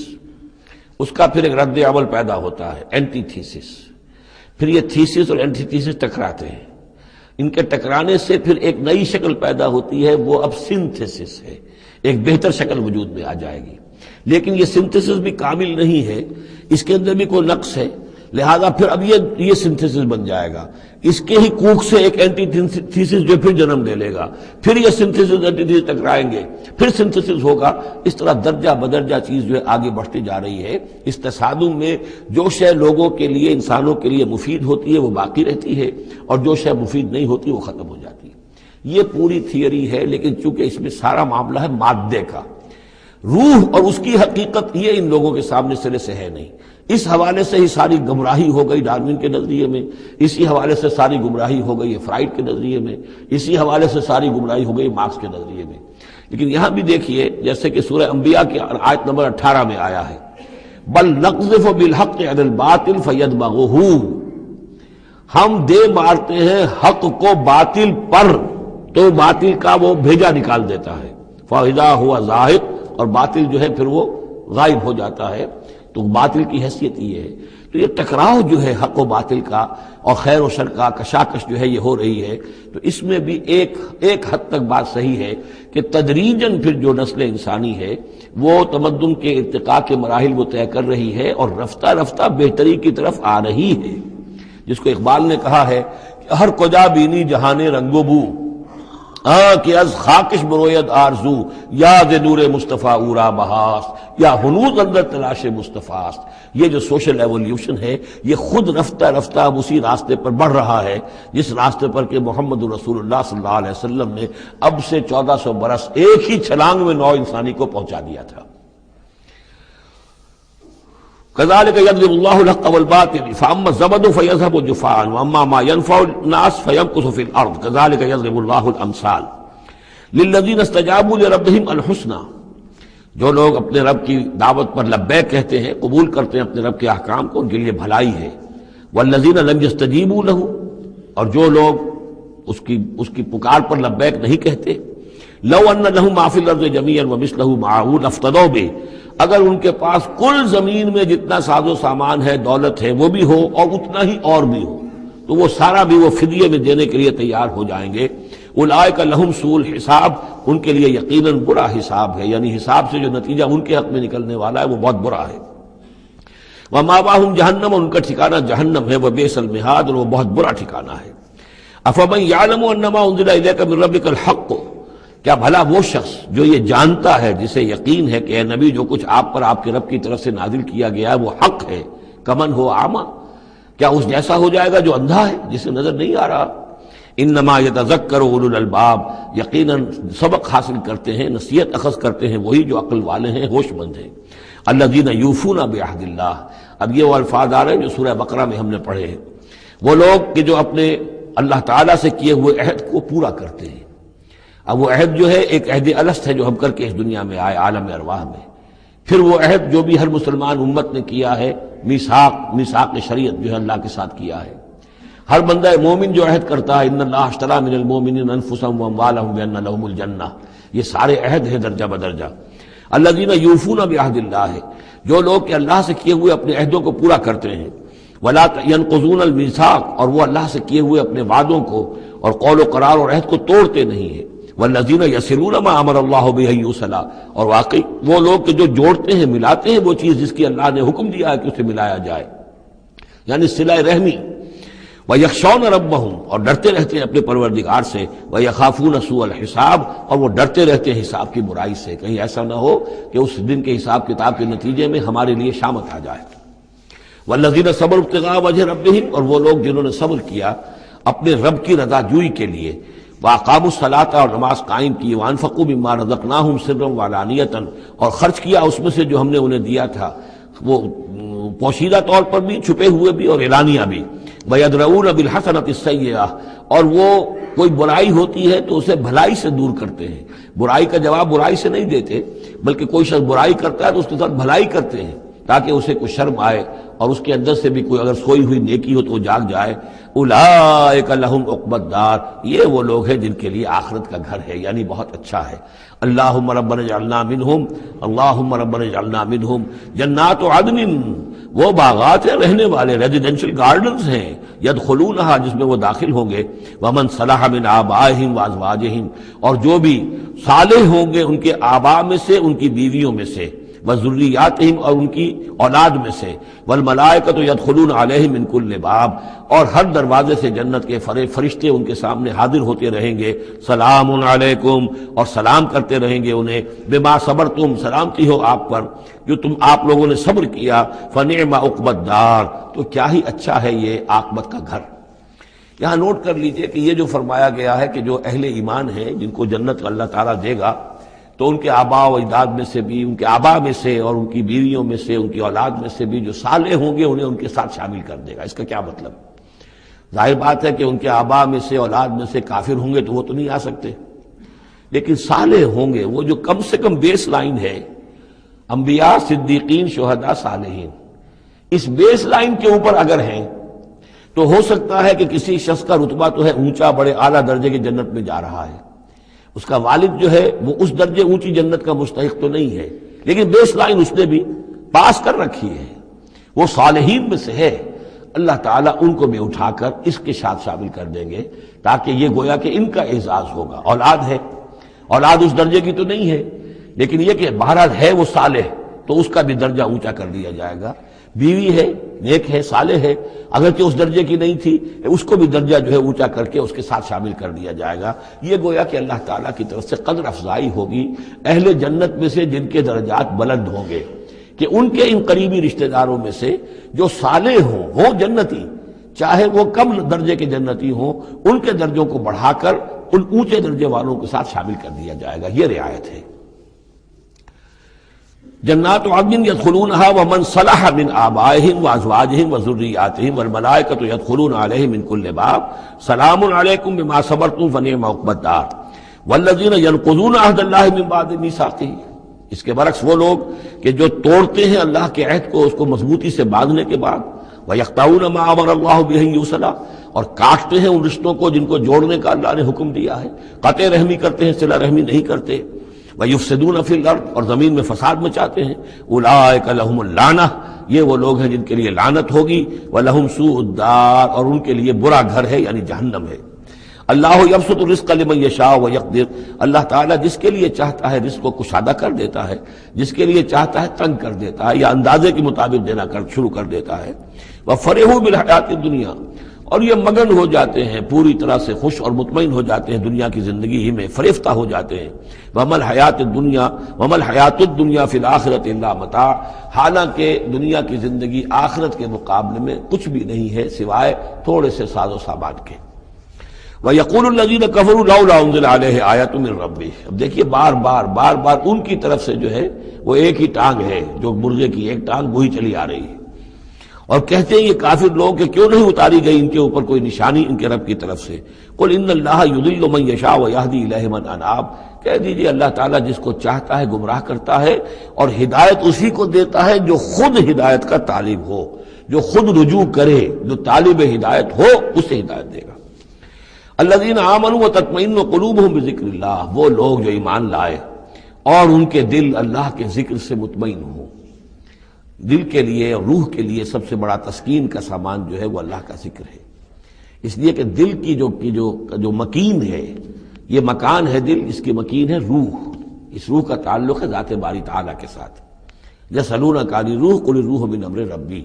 اس کا پھر ایک رد عمل پیدا ہوتا ہے، اینٹی تھیسس، پھر یہ تھیسس اور اینٹی تھیسس ٹکراتے ہیں، ان کے ٹکرانے سے پھر ایک نئی شکل پیدا ہوتی ہے، وہ اب سنتھسس ہے، ایک بہتر شکل وجود میں آ جائے گی۔ لیکن یہ سنتھسس بھی کامل نہیں ہے، اس کے اندر بھی کوئی نقص ہے، لہذا پھر اب یہ سنتھسس بن جائے گا، اس کے ہی کوکھ سے ایک اینٹی تھیسس جو پھر جنم لے لے گا، پھر یہ سنتھسس اینٹی تھیسس ٹکرائیں گے، پھر سنتھسس ہوگا، اس طرح درجہ بدرجہ چیز جو ہے آگے بڑھتی جا رہی ہے۔ اس تصادم میں جو شے لوگوں کے لیے، انسانوں کے لیے مفید ہوتی ہے وہ باقی رہتی ہے، اور جو شے مفید نہیں ہوتی وہ ختم ہو جاتی ہے۔ یہ پوری تھیوری ہے، لیکن چونکہ اس میں سارا معاملہ ہے مادے کا، روح اور اس کی حقیقت یہ ان لوگوں کے سامنے سرے سے ہے نہیں۔ اس حوالے سے ہی ساری گمراہی ہو گئی ڈارون کے نظریے میں، اسی حوالے سے ساری گمراہی ہو گئی فرائیڈ کے نظریے میں، اسی حوالے سے ساری گمراہی ہو گئی مارکس کے نظریے میں۔ لیکن یہاں بھی دیکھیے، جیسے کہ سورہ انبیاء کی آیت نمبر 18 میں آیا ہے، بل نقذف بالحق علی الباطل فیدمغہ، ہم دے مارتے ہیں حق کو باطل پر تو باطل کا وہ بھیجا نکال دیتا ہے، فاذا ہوا زاہق، اور باطل جو ہے پھر وہ غائب ہو جاتا ہے۔ تو باطل کی حیثیت یہ ہے۔ تو یہ ٹکراؤ جو ہے حق و باطل کا اور خیر و شر کا کشاکش جو ہے یہ ہو رہی ہے، تو اس میں بھی ایک حد تک بات صحیح ہے کہ تدریجاً پھر جو نسل انسانی ہے وہ تمدن کے ارتقاء کے مراحل وہ طے کر رہی ہے اور رفتہ رفتہ بہتری کی طرف آ رہی ہے، جس کو اقبال نے کہا ہے کہ ہر کجا بینی جہان رنگ و بو، کہ از خاکش بروید آرزو، یاد نور مصطفیٰ اورا بہاست، یا ہنوز اندر تلاش مصطفیٰ۔ یہ جو سوشل ایولیوشن ہے یہ خود رفتہ رفتہ اب اسی راستے پر بڑھ رہا ہے جس راستے پر کہ محمد رسول اللہ صلی اللہ علیہ وسلم نے اب سے 1400 برس ایک ہی چھلانگ میں نو انسانی کو پہنچا دیا تھا۔ كذلك يضرب الله الحق والباطل فأما الزبد فيذهب جفاء وأما ما ينفع الناس فيمكث في الأرض كذلك يضرب الله الأمثال للذين استجابوا لربهم الحسنى، جو لوگ اپنے رب کی دعوت پر لبیک کہتے ہیں، قبول کرتے ہیں اپنے رب کے احکام کو، ان کے لیے بھلائی ہے۔ والذین لم یستجیبوا لہ، اور جو لوگ اس کی پکار پر لبیک نہیں کہتے، لو ان لہم ما فی الارض جمیعا ومثلہ معہ لافتدوا بہ، اگر ان کے پاس کل زمین میں جتنا ساز و سامان ہے، دولت ہے، وہ بھی ہو اور اتنا ہی اور بھی ہو، تو وہ سارا بھی وہ فدیے میں دینے کے لیے تیار ہو جائیں گے۔ اولئک لہم سوء الحساب، ان کے لیے یقیناً برا حساب ہے، یعنی حساب سے جو نتیجہ ان کے حق میں نکلنے والا ہے وہ بہت برا ہے۔ ومأواہم جہنم، ان کا ٹھکانہ جہنم ہے، وبئس المہاد، اور وہ بہت برا ٹھکانہ ہے۔ افمن یعلم انما انزل الیک من ربک الحق، کیا بھلا وہ شخص جو یہ جانتا ہے، جسے یقین ہے کہ اے نبی جو کچھ آپ پر آپ کے رب کی طرف سے نازل کیا گیا ہے وہ حق ہے، کمن ہو اعمیٰ، کیا اس جیسا ہو جائے گا جو اندھا ہے، جسے نظر نہیں آ رہا۔ انما یتذکر اولو الالباب، یقیناً سبق حاصل کرتے ہیں، نصیحت اخذ کرتے ہیں وہی جو عقل والے ہیں، ہوش مند ہیں۔ الذین یوفون بعہد اللہ، اب یہ وہ الفاظ آ رہے ہیں جو سورہ بقرہ میں ہم نے پڑھے ہیں، وہ لوگ کہ جو اپنے اللہ تعالیٰ سے کیے ہوئے عہد کو پورا کرتے ہیں۔ اب وہ عہد جو ہے ایک عہد الست ہے جو ہم کر کے اس دنیا میں آئے عالم ارواح میں، پھر وہ عہد جو بھی ہر مسلمان امت نے کیا ہے، میثاق شریعت جو ہے اللہ کے ساتھ کیا ہے۔ ہر بندہ مومن جو عہد کرتا ہے، ان اللہ اشتری من المؤمنین انفسهم واموالهم بان لهم الجنہ، یہ سارے عہد ہیں درجہ بدرجہ۔ الذین یوفون بعہد اللہ، جو لوگ کہ اللہ سے کیے ہوئے اپنے عہدوں کو پورا کرتے ہیں، ولا ينقضون الميثاق، اور وہ اللہ سے کیے ہوئے اپنے وعدوں کو اور قول و قرار اور عہد کو توڑتے نہیں ہیں، والذین یصلون ما امر اللہ بہ ان یوصل، اور واقعی وہ لوگ کہ جو جوڑتے ہیں، ملاتے ہیں وہ چیز جس کی اللہ نے حکم دیا ہے کہ اسے ملایا جائے، یعنی صلہ رحمی۔ وَيَخْشَوْنَ رَبَّهُمْ، اور ڈرتے رہتے ہیں اپنے پروردگار سے، وَيَخَافُونَ سُوءَ الْحِسَابِ، اور وہ ڈرتے رہتے ہیں حساب کی برائی سے، کہیں ایسا نہ ہو کہ اس دن کے حساب کتاب کے نتیجے میں ہمارے لیے شامت آ جائے۔ وَالَّذِينَ صَبَرُوا ابْتِغَاءَ وَجْهِ رَبِّهِمْ، اور وہ لوگ جنہوں نے صبر کیا اپنے رب کی رضا جوئی کے لیے، وَأَقَامُوا الصَّلَاةَ، اور نماز قائم کی، وَأَنفَقُوا مِمَّا رَزَقْنَاهُمْ سِرًّا وَعَلَانِيَةً، اور خرچ کیا اس میں سے جو ہم نے انہیں دیا تھا، وہ پوشیدہ طور پر بھی، چھپے ہوئے بھی اور اعلانیہ بھی۔ وَيَدْرَؤُونَ بِالْحَسَنَةِ السَّيِّئَةَ، اور وہ کوئی برائی ہوتی ہے تو اسے بھلائی سے دور کرتے ہیں، برائی کا جواب برائی سے نہیں دیتے، بلکہ کوئی شخص برائی کرتا ہے تو اس کے ساتھ بھلائی کرتے ہیں تاکہ اسے کوئی شرم آئے اور اس کے اندر سے بھی کوئی اگر سوئی ہوئی نیکی ہو تو وہ جاگ جائے۔ اولئک لہم عقبی الدار، یہ وہ لوگ ہیں جن کے لیے آخرت کا گھر ہے، یعنی بہت اچھا ہے۔ اللہم ربنا اجعلنا منہم، اللہم ربنا اجعلنا منہم۔ جنات عدن، وہ باغات ہیں رہنے والے، ریزیڈینشل گارڈنز ہیں، یدخلونہا، جس میں وہ داخل ہوں گے، ومن صلح من آبائہم وازواجہم، اور جو بھی صالح ہوں گے ان کے آباء میں سے، ان کی بیویوں میں سے، وذریاتہم، اور ان کی اولاد میں سے، والملائکۃ یدخلون علیہم من کل باب، اور ہر دروازے سے جنت کے فرشتے ان کے سامنے حاضر ہوتے رہیں گے، سلام علیکم، اور سلام کرتے رہیں گے انہیں، بما صبرتم، سلامتی ہو آپ پر جو آپ لوگوں نے صبر کیا، فنعم عقبی الدار، تو کیا ہی اچھا ہے یہ عاقبت کا گھر۔ یہاں نوٹ کر لیجئے کہ یہ جو فرمایا گیا ہے کہ جو اہل ایمان ہیں جن کو جنت اللہ تعالیٰ دے گا، تو ان کے آباء و اجداد میں سے بھی، ان کے آباء میں سے اور ان کی بیویوں میں سے، ان کی اولاد میں سے بھی جو صالح ہوں گے انہیں ان کے ساتھ شامل کر دے گا۔ اس کا کیا مطلب؟ ظاہر بات ہے کہ ان کے آباء میں سے، اولاد میں سے کافر ہوں گے تو وہ تو نہیں آ سکتے، لیکن صالح ہوں گے، وہ جو کم سے کم بیس لائن ہے، انبیاء، صدیقین، شہداء، صالحین، اس بیس لائن کے اوپر اگر ہیں تو ہو سکتا ہے کہ کسی شخص کا رتبہ تو ہے اونچا، بڑے اعلیٰ درجے کی جنت میں جا رہا ہے، اس کا والد جو ہے وہ اس درجے اونچی جنت کا مستحق تو نہیں ہے، لیکن بیس لائن اس نے بھی پاس کر رکھی ہے، وہ صالحین میں سے ہے۔ اللہ تعالیٰ ان کو بھی اٹھا کر اس کے ساتھ شامل کر دیں گے، تاکہ یہ گویا کہ ان کا اعزاز ہوگا۔ اولاد ہے، اولاد اس درجے کی تو نہیں ہے، لیکن یہ کہ بہرحال ہے وہ صالح، تو اس کا بھی درجہ اونچا کر دیا جائے گا۔ بیوی ہے، نیک ہے، صالح ہے، اگرچہ اس درجے کی نہیں تھی، اس کو بھی درجہ جو ہے اونچا کر کے اس کے ساتھ شامل کر دیا جائے گا۔ یہ گویا کہ اللہ تعالیٰ کی طرف سے قدر افزائی ہوگی اہل جنت میں سے جن کے درجات بلند ہوں گے، کہ ان کے ان قریبی رشتہ داروں میں سے جو صالح ہوں جنتی، چاہے وہ کم درجے کے جنتی ہوں، ان کے درجوں کو بڑھا کر ان اونچے درجے والوں کے ساتھ شامل کر دیا جائے گا۔ یہ رعایت ہے۔ جنات عدن یدخلونہا ومن صلح من آبائہم وازواجہم وذریاتہم والملائکۃ یدخلون علیہم من کل باب سلام علیکم بما صبرتم فنعم عقبی الدار والذین ینقضون عہد اللہ من بعد میثاقہ۔ اس کے برعکس وہ لوگ کہ جو توڑتے ہیں اللہ کے عہد کو، اس کو مضبوطی سے باندھنے کے بعد، وَيَقْطَعُونَ مَا أَمَرَ اللَّهُ بِهِ أَن يُوصَلَ، اور کاٹتے ہیں ان رشتوں کو جن کو جوڑنے کا اللہ نے حکم دیا ہے، قطع رحمی کرتے ہیں، صلہ رحمی نہیں کرتے، وَيُفْسِدُونَ فِي الْأَرْضِ، اور زمین میں فساد مچاتے ہیں، أُولَٰئِكَ لَهُمُ اللَّعْنَةُ، یہ وہ لوگ ہیں جن کے لیے لعنت ہوگی، وَلَهُمْ سُوءُ الدَّارِ، اور ان کے لیے برا گھر ہے یعنی جہنم ہے۔ اللہ یبسط الرزق لمن یشاء ویقدر، اللہ تعالیٰ جس کے لیے چاہتا ہے رزق کو کشادہ کر دیتا ہے، جس کے لیے چاہتا ہے تنگ کر دیتا ہے یا اندازے کے مطابق دینا شروع کر دیتا ہے۔ وَفَرِحُوا بِالْحَيَاةِ الدُّنْيَا، اور یہ مگن ہو جاتے ہیں، پوری طرح سے خوش اور مطمئن ہو جاتے ہیں دنیا کی زندگی ہی میں، فریفتہ ہو جاتے ہیں۔ وَمَا الْحَيَاةُ الدُّنْيَا فِي الْآخِرَةِ إِلَّا مَتَاعٌ، حالانکہ دنیا کی زندگی آخرت کے مقابلے میں کچھ بھی نہیں ہے سوائے تھوڑے سے ساز و سامان کے۔ وَيَقُولُ الَّذِينَ كَفَرُوا لَوْلَا أُنزِلَ عَلَيْهِ آيَةٌ مِّن رَّبِّهِ، اب دیکھیے بار بار ان کی طرف سے جو ہے وہ ایک ہی ٹانگ ہے، جو مرغے کی ایک ٹانگ وہی چلی آ رہی ہے، اور کہتے ہیں یہ کافر لوگ کہ کیوں نہیں اتاری گئی ان کے اوپر کوئی نشانی ان کے رب کی طرف سے؟ قل ان اللہ یضل من یشاء ویہدی الیہ من اناب، کہہ دیجئے اللہ تعالیٰ جس کو چاہتا ہے گمراہ کرتا ہے، اور ہدایت اسی کو دیتا ہے جو خود ہدایت کا طالب ہو، جو خود رجوع کرے، جو طالب ہدایت ہو اسے ہدایت دے گا۔ الذین آمنوا وتطمئن قلوبہم بذکر اللہ، وہ لوگ جو ایمان لائے اور ان کے دل اللہ کے ذکر سے مطمئن ہوں۔ دل کے لیے اور روح کے لیے سب سے بڑا تسکین کا سامان جو ہے وہ اللہ کا ذکر ہے، اس لیے کہ دل کی جو مکین ہے، یہ مکان ہے دل، اس کی مکین ہے روح، اس روح کا تعلق ہے ذات باری تعالیٰ کے ساتھ۔ یسألونک عن الروح قل الروح من امر ربی،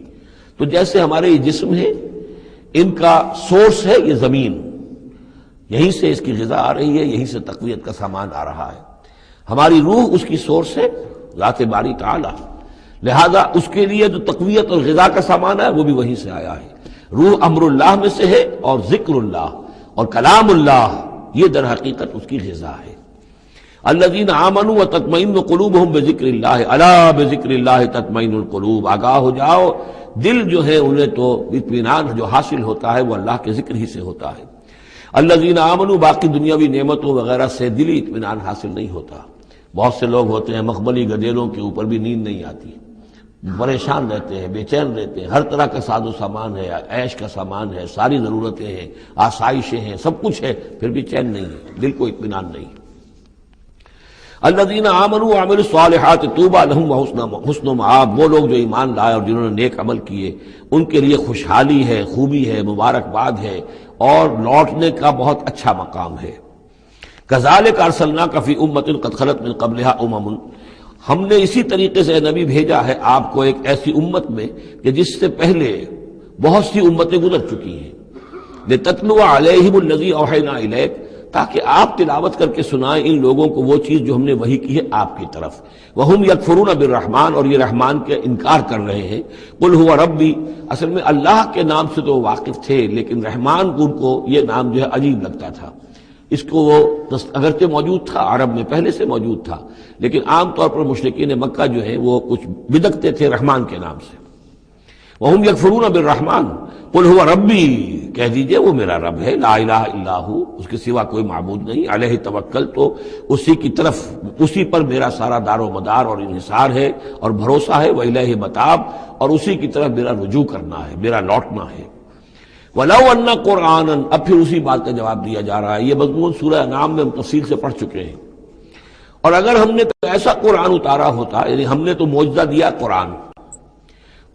تو جیسے ہمارے یہ جسم ہے، ان کا سورس ہے یہ زمین، یہیں سے اس کی غذا آ رہی ہے، یہیں سے تقویت کا سامان آ رہا ہے۔ ہماری روح اس کی سورس ہے ذات باری تعالیٰ، لہذا اس کے لیے جو تقویت اور غذا کا سامان ہے وہ بھی وہیں سے آیا ہے۔ روح امر اللہ میں سے ہے، اور ذکر اللہ اور کلام اللہ یہ در حقیقت اس کی غذا ہے۔ الذین آمنوا وتطمئن قلوبہم بذکر اللہ، الا بذکر اللہ تطمئن القلوب، آگاہ ہو جاؤ، دل جو ہے انہیں تو اطمینان جو حاصل ہوتا ہے وہ اللہ کے ذکر ہی سے ہوتا ہے۔ الذین آمنوا، باقی دنیاوی نعمتوں وغیرہ سے دلی اطمینان حاصل نہیں ہوتا۔ بہت سے لوگ ہوتے ہیں مخملی گدیلوں کے اوپر بھی نیند نہیں آتی، پریشان رہتے ہیں، بے چین رہتے ہیں، ہر طرح کا ساز و سامان ہے، عیش کا سامان ہے، ساری ضرورتیں ہیں، آسائشیں ہیں، سب کچھ ہے، پھر بھی چین نہیں ہے، دل کو اطمینان نہیں۔ الذین آمنوا وعملوا الصالحات طوبی لہم وحسن مآب، وہ لوگ جو ایمان لائے اور جنہوں نے نیک عمل کیے ان کے لیے خوشحالی ہے، خوبی ہے، مبارکباد ہے، اور لوٹنے کا بہت اچھا مقام ہے۔ کذالک ارسلناک فی امۃ قد خلت من قبلھا امم، ہم نے اسی طریقے سے نبی بھیجا ہے آپ کو ایک ایسی امت میں کہ جس سے پہلے بہت سی امتیں گزر چکی ہیں، لتتلو علیہم الذی اوحینا الیک، تاکہ آپ تلاوت کر کے سنائیں ان لوگوں کو وہ چیز جو ہم نے وحی کی ہے آپ کی طرف۔ وہم یکفرون بالرحمن، اور یہ رحمان کے انکار کر رہے ہیں۔ قل هو ربی، اصل میں اللہ کے نام سے تو واقف تھے، لیکن رحمان ان کو یہ نام جو ہے عجیب لگتا تھا۔ اس کو وہ اگرچہ موجود تھا، عرب میں پہلے سے موجود تھا، لیکن عام طور پر مشرکین مکہ جو ہیں وہ کچھ بدکتے تھے رحمان کے نام سے۔ وہم یکفرون بالرحمن قل هو ربی، کہہ دیجئے وہ میرا رب ہے، لا الہ الا ہو، اس کے سوا کوئی معبود نہیں، علیہ توکل، تو اسی کی طرف، اسی پر میرا سارا دار و مدار اور انحصار ہے اور بھروسہ ہے، وإلیہ متاب، اور اسی کی طرف میرا رجوع کرنا ہے، میرا لوٹنا ہے۔ وَلَوْ أَنَّ قُرْآنًا، اب پھر اسی بات کا جواب دیا جا رہا ہے، یہ مضمون سورہ انعام میں ہم تفصیل سے پڑھ چکے ہیں۔ اور اگر ہم نے ایسا قرآن اتارا ہوتا، یعنی ہم نے تو معجزہ دیا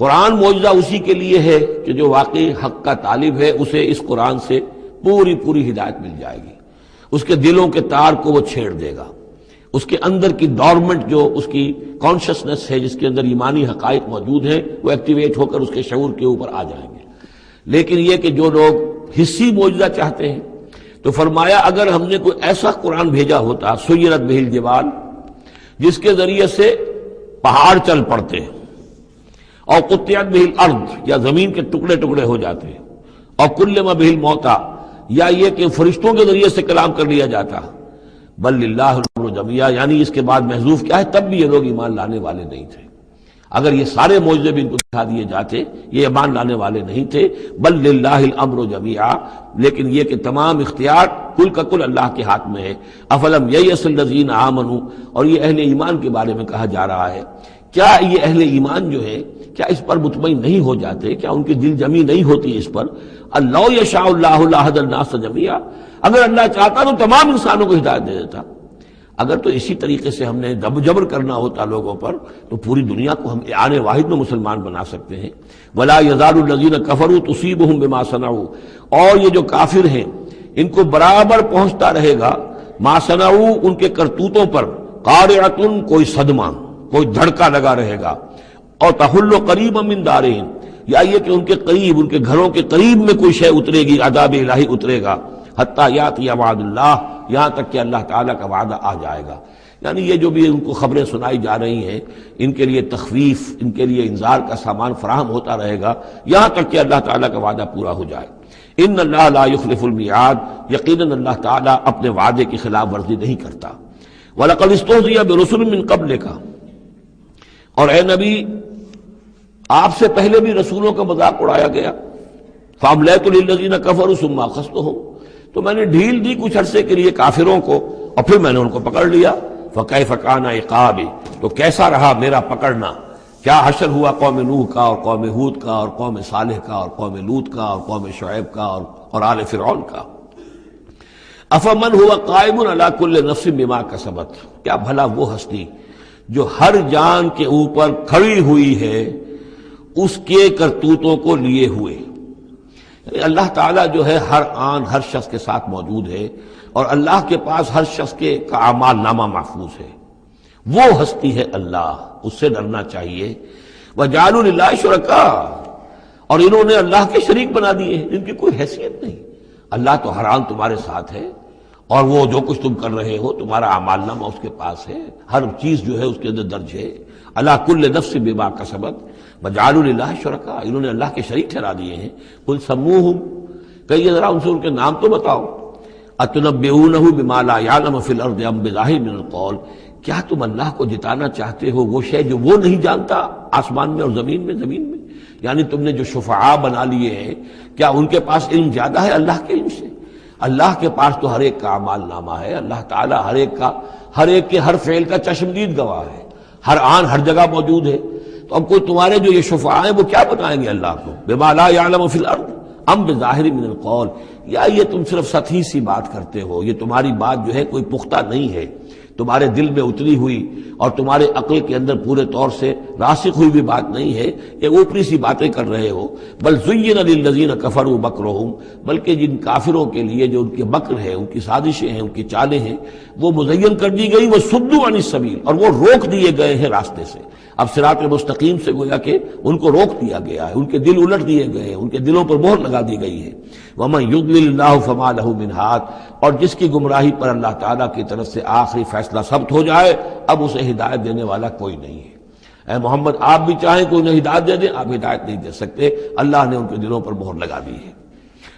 قرآن معجزہ اسی کے لیے ہے کہ جو واقعی حق کا طالب ہے اسے اس قرآن سے پوری پوری ہدایت مل جائے گی، اس کے دلوں کے تار کو وہ چھیڑ دے گا، اس کے اندر کی ڈورمنٹ جو اس کی کانشسنس ہے، جس کے اندر ایمانی حقائق موجود ہیں، وہ ایکٹیویٹ ہو کر اس کے شعور کے اوپر آ جائیں گے۔ لیکن یہ کہ جو لوگ حصی معجزہ چاہتے ہیں، تو فرمایا اگر ہم نے کوئی ایسا قرآن بھیجا ہوتا، سیرت بہ الجبال، جس کے ذریعے سے پہاڑ چل پڑتے اور قطعت بہ الارض، یا زمین کے ٹکڑے ٹکڑے ہو جاتے، اور کلم بہ الموتیٰ، یا یہ کہ فرشتوں کے ذریعے سے کلام کر لیا جاتا، بل للہ الامر جمیعا، یعنی اس کے بعد محذوف کیا ہے، تب بھی یہ لوگ ایمان لانے والے نہیں تھے۔ اگر یہ سارے معجزے بھی ان کو دکھا دیے جاتے، یہ ایمان لانے والے نہیں تھے۔ بل للہ الامر جمیعا، لیکن یہ کہ تمام اختیار کل کا کل اللہ کے ہاتھ میں ہے۔ افلم ییأس الذین آمنوا، اور یہ اہل ایمان کے بارے میں کہا جا رہا ہے، کیا یہ اہل ایمان جو ہے کیا اس پر مطمئن نہیں ہو جاتے، کیا ان کی دل جمی نہیں ہوتی اس پر؟ اللہ یشاء اللہ لہدی الناس جمیعا، اگر اللہ چاہتا تو تمام انسانوں کو ہدایت دے دیتا۔ اگر تو اسی طریقے سے ہم نے جبر کرنا ہوتا لوگوں پر، تو پوری دنیا کو ہم آنے واحد میں مسلمان بنا سکتے ہیں۔ ولا یزال الذین کفروا تصیبهم بما صنعوا، اور یہ جو کافر ہیں ان کو برابر پہنچتا رہے گا ما صنعوا، ان کے کرتوتوں پر، قارعۃ، کوئی صدمہ، کوئی دھڑکا لگا رہے گا، اور تحل قریبا من دارہم، یا یہ کہ ان کے قریب، ان کے گھروں کے قریب میں کوئی شے اترے گی، عذاب الہی اترے گا، حتیٰ یاتی وعد اللہ، یہاں تک کہ اللہ تعالیٰ کا وعدہ آ جائے گا۔ یعنی یہ جو بھی ان کو خبریں سنائی جا رہی ہیں، ان کے لیے تخویف، ان کے لیے انذار کا سامان فراہم ہوتا رہے گا، یہاں تک کہ اللہ تعالیٰ کا وعدہ پورا ہو جائے۔ ان اللہ لا یخلف المیعاد، یقیناً اللہ تعالیٰ اپنے وعدے کی خلاف ورزی نہیں کرتا۔ وَلَقَدِ اسْتُهْزِئَ بِرُسُلٍ مِّن قَبْلِكَ، اور اے نبی آپ سے پہلے بھی رسولوں کا مذاق اڑایا گیا. فَأَمْلَيْتُ لِلَّذِينَ كَفَرُوا ثُمَّ أَخَذْتُهُمْ، تو میں نے ڈھیل دی کچھ عرصے کے لیے کافروں کو اور پھر میں نے ان کو پکڑ لیا. فَكَيْفَ كَانَ عِقَابِ، تو کیسا رہا میرا پکڑنا. کیا حشر ہوا قوم نوح کا اور قوم ہود کا اور قوم صالح کا اور قوم لوط کا اور قوم شعیب کا اور آل فرعون کا. افمن ہوا قائم علی کل نفس بما کسبت، کیا بھلا وہ ہستی جو ہر جان کے اوپر کھڑی ہوئی ہے اس کے کرتوتوں کو لیے ہوئے. یعنی اللہ تعالیٰ جو ہے ہر آن ہر شخص کے ساتھ موجود ہے اور اللہ کے پاس ہر شخص کے کا اعمال نامہ محفوظ ہے. وہ ہستی ہے اللہ، اس سے ڈرنا چاہیے. وَجَعَلُوا لِلَّهِ شُرَكَاءَ، اور انہوں نے اللہ کے شریک بنا دیے ہیں جن کی کوئی حیثیت نہیں. اللہ تو ہر آن تمہارے ساتھ ہے اور وہ جو کچھ تم کر رہے ہو تمہارا اعمال نامہ اس کے پاس ہے، ہر چیز جو ہے اس کے اندر درج ہے. اللہ کل نفس بما کسبت وجعلوا للہ شرکاء، انہوں نے اللہ کے شریک ٹھہرا دیے ہیں. قل سموہم، کہیے ذرا ان سے ان کے نام تو بتاؤ. اتنبئونہ بما لا یعلم فی الارض ام بظاہر من القول، کیا تم اللہ کو جتانا چاہتے ہو وہ شے جو وہ نہیں جانتا آسمان میں اور زمین میں. یعنی تم نے جو شفعاء بنا لیے ہیں کیا ان کے پاس علم زیادہ ہے اللہ کے علم سے؟ اللہ کے پاس تو ہر ایک کا اعمال نامہ ہے. اللہ تعالیٰ ہر ایک کے ہر فعل کا چشمدید گواہ ہے، ہر آن ہر جگہ موجود ہے. تو اب کوئی تمہارے جو یہ شفعاء ہیں وہ کیا بتائیں گے اللہ کو؟ بما لا یعلم فی الارض ام بظاہر من القول، یا یہ تم صرف سطحی سی بات کرتے ہو، یہ تمہاری بات جو ہے کوئی پختہ نہیں ہے، تمہارے دل میں اتری ہوئی اور تمہارے عقل کے اندر پورے طور سے راسخ ہوئی بھی بات نہیں ہے، یہ اوپری سی باتیں کر رہے ہو. بل زین للذین کفروا مکرہم، بلکہ جن کافروں کے لیے جو ان کے مکر ہے، ان کی سازشیں ہیں، ان کی چالیں ہیں، وہ مزین کر دی گئی. وہ صدوا عن السبیل، اور وہ روک دیے گئے ہیں راستے سے. اب صراط مستقیم سے گویا کہ ان کو روک دیا گیا ہے، ان کے دل الٹ دیے گئے ہیں، ان کے دلوں پر مہر لگا دی گئی ہے. وَمَن يُضْلِلِ اللَّهُ فَمَا لَهُ مِنْ هَادٍ، اور جس کی گمراہی پر اللہ تعالیٰ کی طرف سے آخری فیصلہ ثبت ہو جائے اب اسے ہدایت دینے والا کوئی نہیں ہے. اے محمد آپ بھی چاہیں کوئی انہیں ہدایت دے دیں، آپ ہدایت نہیں دے سکتے، اللہ نے ان کے دلوں پر مہر لگا دی ہے.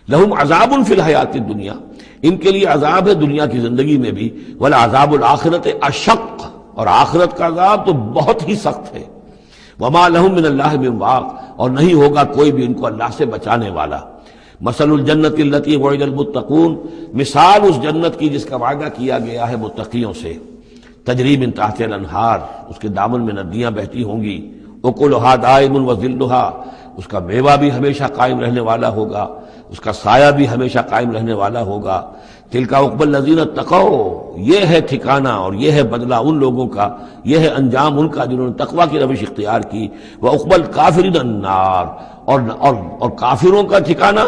لَهُمْ عَذَابٌ فِي الْحَيَاةِ الدُّنْيَا، ان کے لیے عذاب ہے دنیا کی زندگی میں بھی. وَلَعَذَابُ الْآخِرَةِ أَشَقُّ، اور آخرت کا عذاب تو بہت ہی سخت ہے. وَمَا لَهُم مِّنَ اللَّهِ مِن وَاقٍ، اور نہیں ہوگا کوئی بھی ان کو اللہ سے بچانے والا. مثل الجنت التي وعد المتقون، مثال اس جنت کی جس کا وعدہ کیا گیا ہے متقیوں سے. تجری من تحت الانہار، اس کے دامن میں ندیاں بہتی ہوں گی. اکلھا دائم وظلھا، اس کا میوہ بھی ہمیشہ قائم رہنے والا ہوگا، اس کا سایہ بھی ہمیشہ قائم رہنے والا ہوگا. تلک عقبی الذین اتقوا، یہ ہے ٹھکانہ اور یہ ہے بدلہ ان لوگوں کا، یہ ہے انجام ان کا جنہوں نے تقوی کی روش اختیار کی. وعقبی الکافرین النار، اور کافروں کا ٹھکانہ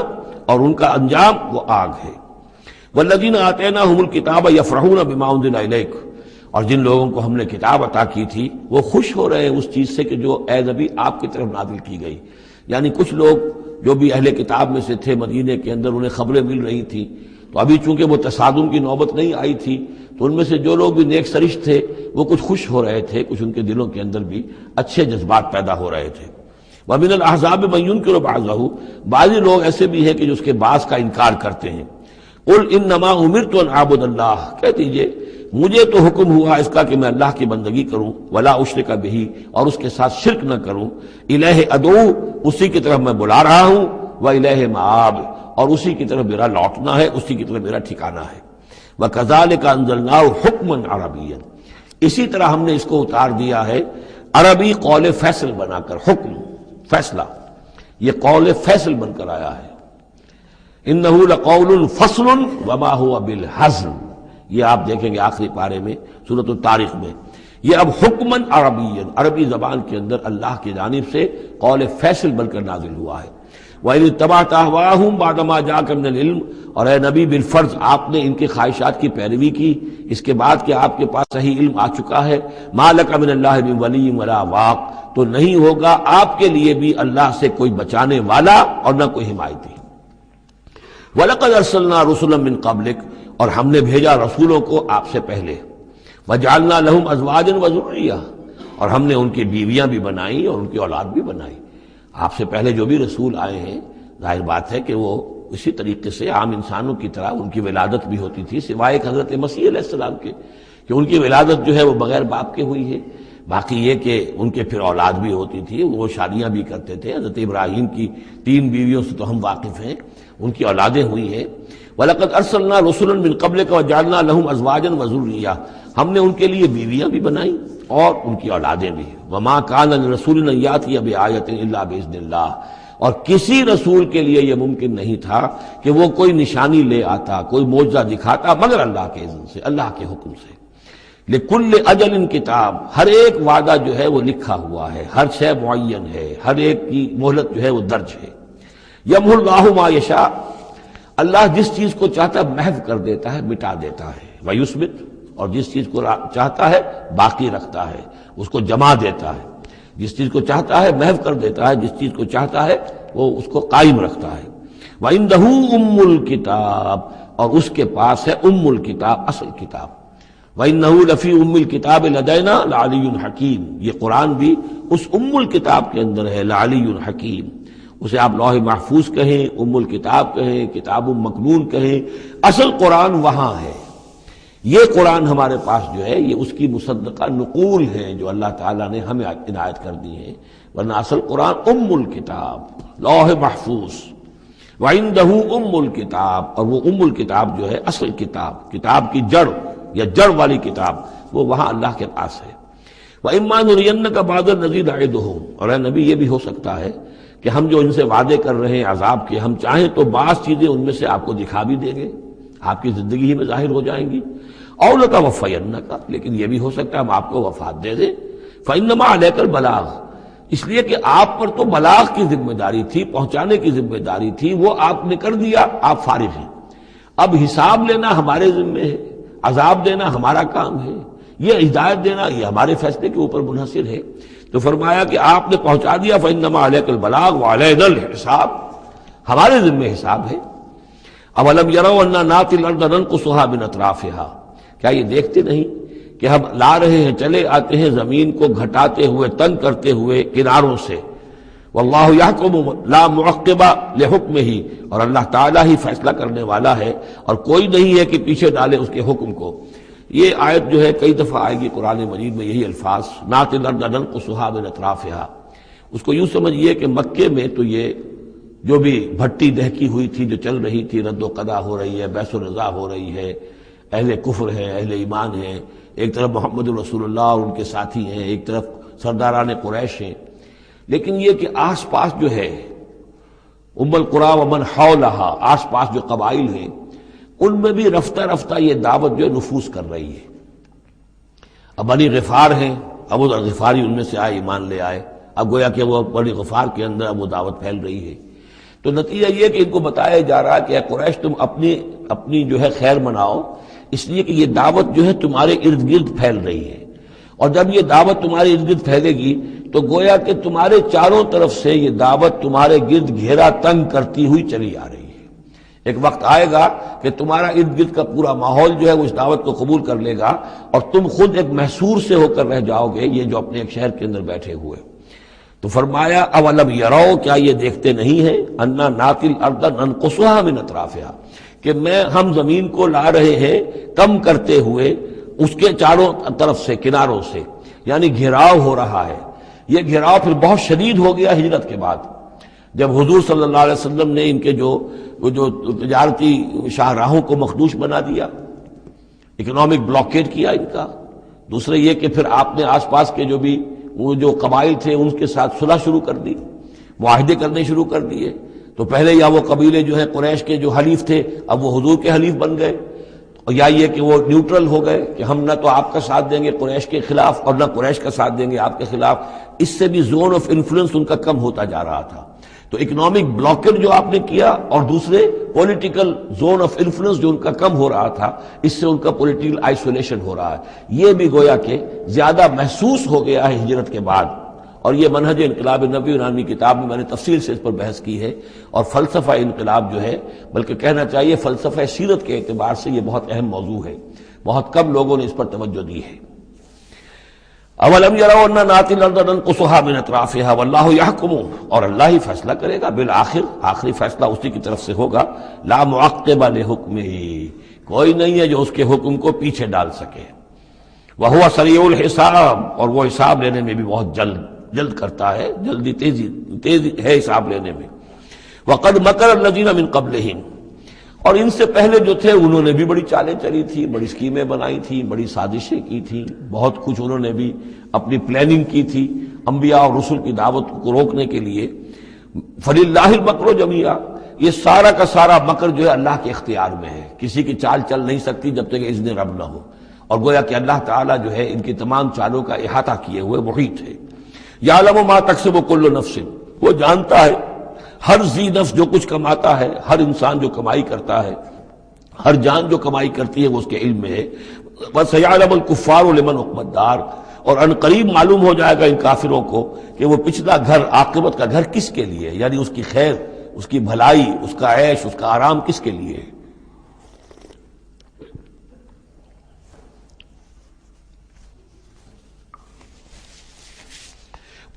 اور ان کا انجام وہ آگ ہے. والذین آتیناہم الکتاب یفرحون بما انزل الیک، اور جن لوگوں کو ہم نے کتاب عطا کی تھی وہ خوش ہو رہے ہیں اس چیز سے کہ جو اے نبی آپ کی طرف نازل کی گئی. یعنی کچھ لوگ جو بھی اہل کتاب میں سے تھے مدینے کے اندر انہیں خبریں مل رہی تھیں، تو ابھی چونکہ وہ تصادم کی نوبت نہیں آئی تھی تو ان میں سے جو لوگ بھی نیک سرشت تھے وہ کچھ خوش ہو رہے تھے، کچھ ان کے دلوں کے اندر بھی اچھے جذبات پیدا ہو رہے تھے. وَمِنَ الْأَحْزَابِ مَن يُنكِرُ بَعْضَهُ، بعضی لوگ ایسے بھی ہیں کہ جو اس کے بعض کا انکار کرتے ہیں. قُلْ إِنَّمَا أُمِرْتُ أَنْ أَعْبُدَ اللَّهَ، کہہ دیجئے مجھے تو حکم ہوا اس کا کہ میں اللہ کی بندگی کروں. وَلَا أُشْرِكَ بِهِ، اور اس کے ساتھ شرک نہ کروں. إِلَيْهِ أَدْعُو، اسی کی طرف میں بلا رہا ہوں. وَإِلَيْهِ مَآبِ، اور اسی کی طرف میرا لوٹنا ہے، اسی کی طرف میرا ٹھکانہ ہے. وَكَذَلِكَ أَنزَلْنَاهُ حُكْمًا عَرَبِيًّا، اسی طرح ہم نے اس کو اتار دیا ہے عربی قول فیصل بنا کر. حکم فیصلہ، یہ قول فیصل بن کر آیا ہے. انہ لقول فصل وما هو بالحزن، یہ آپ دیکھیں گے آخری پارے میں سورۃ الطارق میں. یہ اب حکمن عربی، عربی زبان کے اندر اللہ کی جانب سے قول فیصل بن کر نازل ہوا ہے. وَإِنِ اتَّبَعْتَ أَهْوَاءَهُمْ بَعْدَ مَا جَاءَكَ مِنَ الْعِلْمِ، اور اے نبی بالفرض آپ نے ان کی خواہشات کی پیروی کی اس کے بعد کہ آپ کے پاس صحیح علم آ چکا ہے. مَا لَكَ مِنَ اللَّهِ مِن وَلِيٍّ وَلَا وَاقٍ، تو نہیں ہوگا آپ کے لیے بھی اللہ سے کوئی بچانے والا اور نہ کوئی حمایتی. وَلَقَدْ أَرْسَلْنَا رُسُلًا مِّن قَبْلِكَ، اور ہم نے بھیجا رسولوں کو آپ سے پہلے. وَجَعَلْنَا لَهُمْ أَزْوَاجًا وَذُرِّيَّةً، اور ہم نے ان کی بیویاں بھی بنائیں اور ان کی اولاد بھی بنائی. آپ سے پہلے جو بھی رسول آئے ہیں ظاہر بات ہے کہ وہ اسی طریقے سے عام انسانوں کی طرح ان کی ولادت بھی ہوتی تھی، سوائے حضرت مسیح علیہ السلام کے کہ ان کی ولادت جو ہے وہ بغیر باپ کے ہوئی ہے. باقی یہ کہ ان کے پھر اولاد بھی ہوتی تھی، وہ شادیاں بھی کرتے تھے. حضرت ابراہیم کی 3 بیویوں سے تو ہم واقف ہیں، ان کی اولادیں ہوئی ہیں. وَلَقَدْ أَرْسَلْنَا رُسُلًا مِّن قَبْلِكَ وَجَعَلْنَا لَهُمْ أَزْوَاجًا وَذُرِّيَّةً، ہم نے ان کے لیے بیویاں بھی بنائیں اور ان کی اولادیں بھی. وَمَا كَانَ لِرَسُولٍ أَن يَأْتِيَ بِآيَةٍ إِلَّا بِإِذْنِ اللَّهِ، اور کسی رسول کے لیے یہ ممکن نہیں تھا کہ وہ کوئی نشانی لے آتا، کوئی معجزہ دکھاتا، مگر اللہ کے اذن سے، اللہ کے حکم سے. لِكُلِّ أَجَلٍ کتاب، ہر ایک وعدہ جو ہے وہ لکھا ہوا ہے، ہر شے معین ہے، ہر ایک کی مہلت جو ہے وہ درج ہے. یمحو اللہ ما یشاء، اللہ جس چیز کو چاہتا ہے محو کر دیتا ہے، مٹا دیتا ہے. ویثبت، اور جس چیز کو چاہتا ہے باقی رکھتا ہے، اس کو جمع دیتا ہے. جس چیز کو چاہتا ہے محو کر دیتا ہے، جس چیز کو چاہتا ہے وہ اس کو قائم رکھتا ہے. وَعِندَهُ أُمُّ الْكِتَابِ، اور اس کے پاس ہے ام الکتاب، اصل کتاب. وَإِنَّهُ لَفِي أُمِّ الْكِتَابِ لَدَيْنَا لَعَلِيٌّ حَكِيمٌ، یہ قرآن بھی اس ام الکتاب کے اندر ہے، لَعَلِيٌّ حَكِيمٌ. اسے آپ لوح محفوظ کہیں، ام الکتاب کہیں، کتاب مکنون کہیں، اصل قرآن وہاں ہے. یہ قرآن ہمارے پاس جو ہے یہ اس کی مصدقہ نقول ہیں جو اللہ تعالیٰ نے ہمیں عنایت کر دی ہیں، ورنہ اصل قرآن ام الکتاب، لوح محفوظ. وَعِندَهُ أُمُّ الْكِتَابِ، اور وہ ام الکتاب جو ہے اصل کتاب، کتاب کی جڑ یا جڑ والی کتاب، وہ وہاں اللہ کے پاس ہے. وَإِمَّا نُرِيَنَّكَ بَعْضَ الَّذِي نَعِدُهُمْ، اور اے نبی یہ بھی ہو سکتا ہے کہ ہم جو ان سے وعدے کر رہے ہیں عذاب کے، ہم چاہیں تو بعض چیزیں ان میں سے آپ کو دکھا بھی دیں گے، آپ کی زندگی ہی میں ظاہر ہو جائیں گی. اور لَتَوَفَّيَنَّكَ، لیکن یہ بھی ہو سکتا ہے ہم آپ کو وفات دے دیں. فَإِنَّمَا عَلَيْكَ الْبَلَاغُ، اس لیے کہ آپ پر تو بلاغ کی ذمہ داری تھی، پہنچانے کی ذمہ داری تھی، وہ آپ نے کر دیا، آپ فارغ ہیں. اب حساب لینا ہمارے ذمہ ہے، عذاب دینا ہمارا کام ہے، یہ ہدایت دینا یہ ہمارے فیصلے کے اوپر منحصر ہے. تو فرمایا کہ آپ نے پہنچا دیا، فَإِنَّمَا عَلَيْكَ الْبَلَاغُ وَعَلَيْنَا الْحِسَابُ، ہمارے ذمہ حساب ہے. اَوَلَمْ يَرَوْا أَنَّا نَأْتِي الْأَرْضَ نَنْقُصُهَا مِنْ أَطْرَافِهَا، کیا یہ دیکھتے نہیں کہ ہم لا رہے ہیں، چلے آتے ہیں زمین کو گھٹاتے ہوئے، تنگ کرتے ہوئے کناروں سے. واللہ یحکم لا معقب لحکمہ، اور اللہ تعالیٰ ہی فیصلہ کرنے والا ہے اور کوئی نہیں ہے کہ پیچھے ڈالے اس کے حکم کو. یہ آیت جو ہے کئی دفعہ آئے گی قرآن مجید میں، یہی الفاظ نَأْتِي الْأَرْضَ نَنْقُصُهَا مِنْ أَطْرَافِهَا. اس کو یوں سمجھیے کہ مکے میں تو یہ جو بھی بھٹی دہکی ہوئی تھی، جو چل رہی تھی، رد و قضا ہو رہی ہے، بحث و نزاع ہو رہی ہے، اہل کفر ہے، اہل ایمان ہے، ایک طرف محمد رسول اللہ اور ان کے ساتھی ہیں، ایک طرف سرداران قریش ہیں. لیکن یہ کہ آس پاس جو ہے ام القریٰ ومن حولہا، آس پاس جو قبائل ہیں، ان میں بھی رفتہ رفتہ یہ دعوت جو ہے نفوذ کر رہی ہے. اب بنی غفار ہیں، ابو ذر غفاری ان میں سے آئے، ایمان لے آئے. اب گویا کہ وہ بنی غفار کے اندر اب وہ دعوت پھیل رہی ہے. تو نتیجہ یہ کہ ان کو بتایا جا رہا ہے کہ اے قریش تم اپنی جو ہے خیر مناؤ، اس لیے کہ یہ دعوت جو ہے تمہارے ارد گرد پھیل رہی ہے، اور جب یہ دعوت تمہارے ارد گرد پھیلے گی تو گویا کہ تمہارے چاروں طرف سے یہ دعوت تمہارے گرد گھیرا تنگ کرتی ہوئی چلی آ رہی ہے. ایک وقت آئے گا کہ تمہارا ارد گرد کا پورا ماحول جو ہے وہ اس دعوت کو قبول کر لے گا، اور تم خود ایک محصور سے ہو کر رہ جاؤ گے، یہ جو اپنے ایک شہر کے اندر بیٹھے ہوئے. تو فرمایا اولم یرو، کیا یہ دیکھتے نہیں ہیں، انا ناتی الارض ننقصها من اطرافها، کہ ہم زمین کو لا رہے ہیں کم کرتے ہوئے اس کے چاروں طرف سے، کناروں سے، یعنی گھیراؤ ہو رہا ہے. یہ گھیراؤ پھر بہت شدید ہو گیا ہجرت کے بعد، جب حضور صلی اللہ علیہ وسلم نے ان کے جو تجارتی شاہراہوں کو مخدوش بنا دیا، اکنامک بلاکیڈ کیا ان کا. دوسرے یہ کہ پھر آپ نے آس پاس کے جو بھی وہ جو قبائل تھے ان کے ساتھ صلح شروع کر دی، معاہدے کرنے شروع کر دیے. تو پہلے یا وہ قبیلے جو ہیں قریش کے جو حلیف تھے اب وہ حضور کے حلیف بن گئے، اور یا یہ کہ وہ نیوٹرل ہو گئے کہ ہم نہ تو آپ کا ساتھ دیں گے قریش کے خلاف اور نہ قریش کا ساتھ دیں گے آپ کے خلاف. اس سے بھی زون آف انفلوئنس ان کا کم ہوتا جا رہا تھا. تو اکنامک بلاکیڈ جو آپ نے کیا، اور دوسرے پولیٹیکل زون آف انفلوئنس جو ان کا کم ہو رہا تھا، اس سے ان کا پولیٹیکل آئسولیشن ہو رہا ہے. یہ بھی گویا کہ زیادہ محسوس ہو گیا ہے ہجرت کے بعد. اور یہ منہج انقلاب نبی نامی کتاب میں میں نے تفصیل سے اس پر بحث کی ہے. اور فلسفہ انقلاب جو ہے، بلکہ کہنا چاہیے فلسفہ سیرت کے اعتبار سے یہ بہت اہم موضوع ہے، بہت کم لوگوں نے اس پر توجہ دی ہے. اولم یروا انا ناتی الارض ننقصها من اطرافها واللہ یحکم، اور اللہ ہی فیصلہ کرے گا بالآخر، آخری فیصلہ اسی کی طرف سے ہوگا. لا معقب لحکمہ، کوئی نہیں ہے جو اس کے حکم کو پیچھے ڈال سکے. وَهُوَ سَرِيعُ الْحِسَابِ، اور وہ حساب لینے میں بھی بہت جلد کرتا ہے، جلدی تیزی ہے حساب لینے میں۔ وَقَدْ مَكَرَ الَّذِينَ مِن قَبْلِهِمْ، اور ان سے پہلے جو تھے انہوں نے بھی بڑی چالیں چلی تھی، بڑی اسکیمیں بنائی تھی، بڑی سازشیں کی تھی، بہت کچھ انہوں نے بھی اپنی پلاننگ کی تھی انبیاء اور رسل کی دعوت کو روکنے کے لیے۔ فَلِلَّهِ الْمَكْرُ جَمِيعًا، یہ سارا کا سارا مکر جو ہے اللہ کے اختیار میں ہے، کسی کی چال چل نہیں سکتی جب تک اذن رب نہ ہو، اور گویا کہ اللہ تعالیٰ جو ہے ان کی تمام چالوں کا احاطہ کیے ہوئے محیط ہے۔ یعلم ما تکسب کل نفس، وہ جانتا ہے ہر ذی نفس جو کچھ کماتا ہے، ہر انسان جو کمائی کرتا ہے، ہر جان جو کمائی کرتی ہے وہ اس کے علم میں ہے۔ وَسَيَعْلَمُ الْكُفَّارُ لِمَنْ عُقْبَى الدَّارِ، اور ان قریب معلوم ہو جائے گا ان کافروں کو کہ وہ پچھلا گھر، عاقبت کا گھر کس کے لیے، یعنی اس کی خیر، اس کی بھلائی، اس کا عیش، اس کا آرام کس کے لیے ہے۔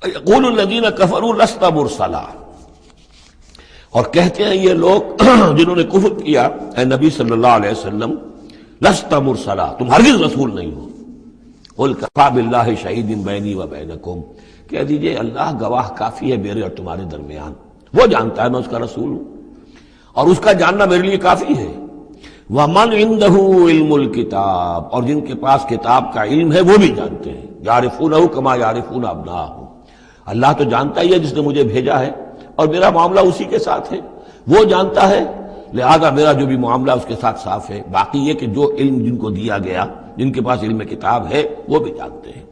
يقول الذين كفروا لست مرسلا، اور کہتے ہیں یہ لوگ جنہوں نے کفر کیا، اے نبی صلی اللہ علیہ وسلم، لست مرسلا، تم ہرگز رسول نہیں ہو۔ قل کفی باللہ شہید بینی و بینکم، کہہ دیجئے اللہ گواہ کافی ہے میرے اور تمہارے درمیان، وہ جانتا ہے میں اس کا رسول ہوں، اور اس کا جاننا میرے لیے کافی ہے۔ وَمَنْ عِنْدَهُ عِلْمُ الْكِتَابِ، اور جن کے پاس کتاب کا علم ہے وہ بھی جانتے ہیں، يَعْرِفُونَهُ كَمَا يَعْرِفُونَ أَبْنَاءَهُمْ، اللہ تو جانتا ہی ہے جس نے مجھے بھیجا ہے، اور میرا معاملہ اسی کے ساتھ ہے، وہ جانتا ہے، لہذا میرا جو بھی معاملہ اس کے ساتھ صاف ہے۔ باقی یہ کہ جو علم جن کو دیا گیا، جن کے پاس علم کتاب ہے، وہ بھی جانتے ہیں۔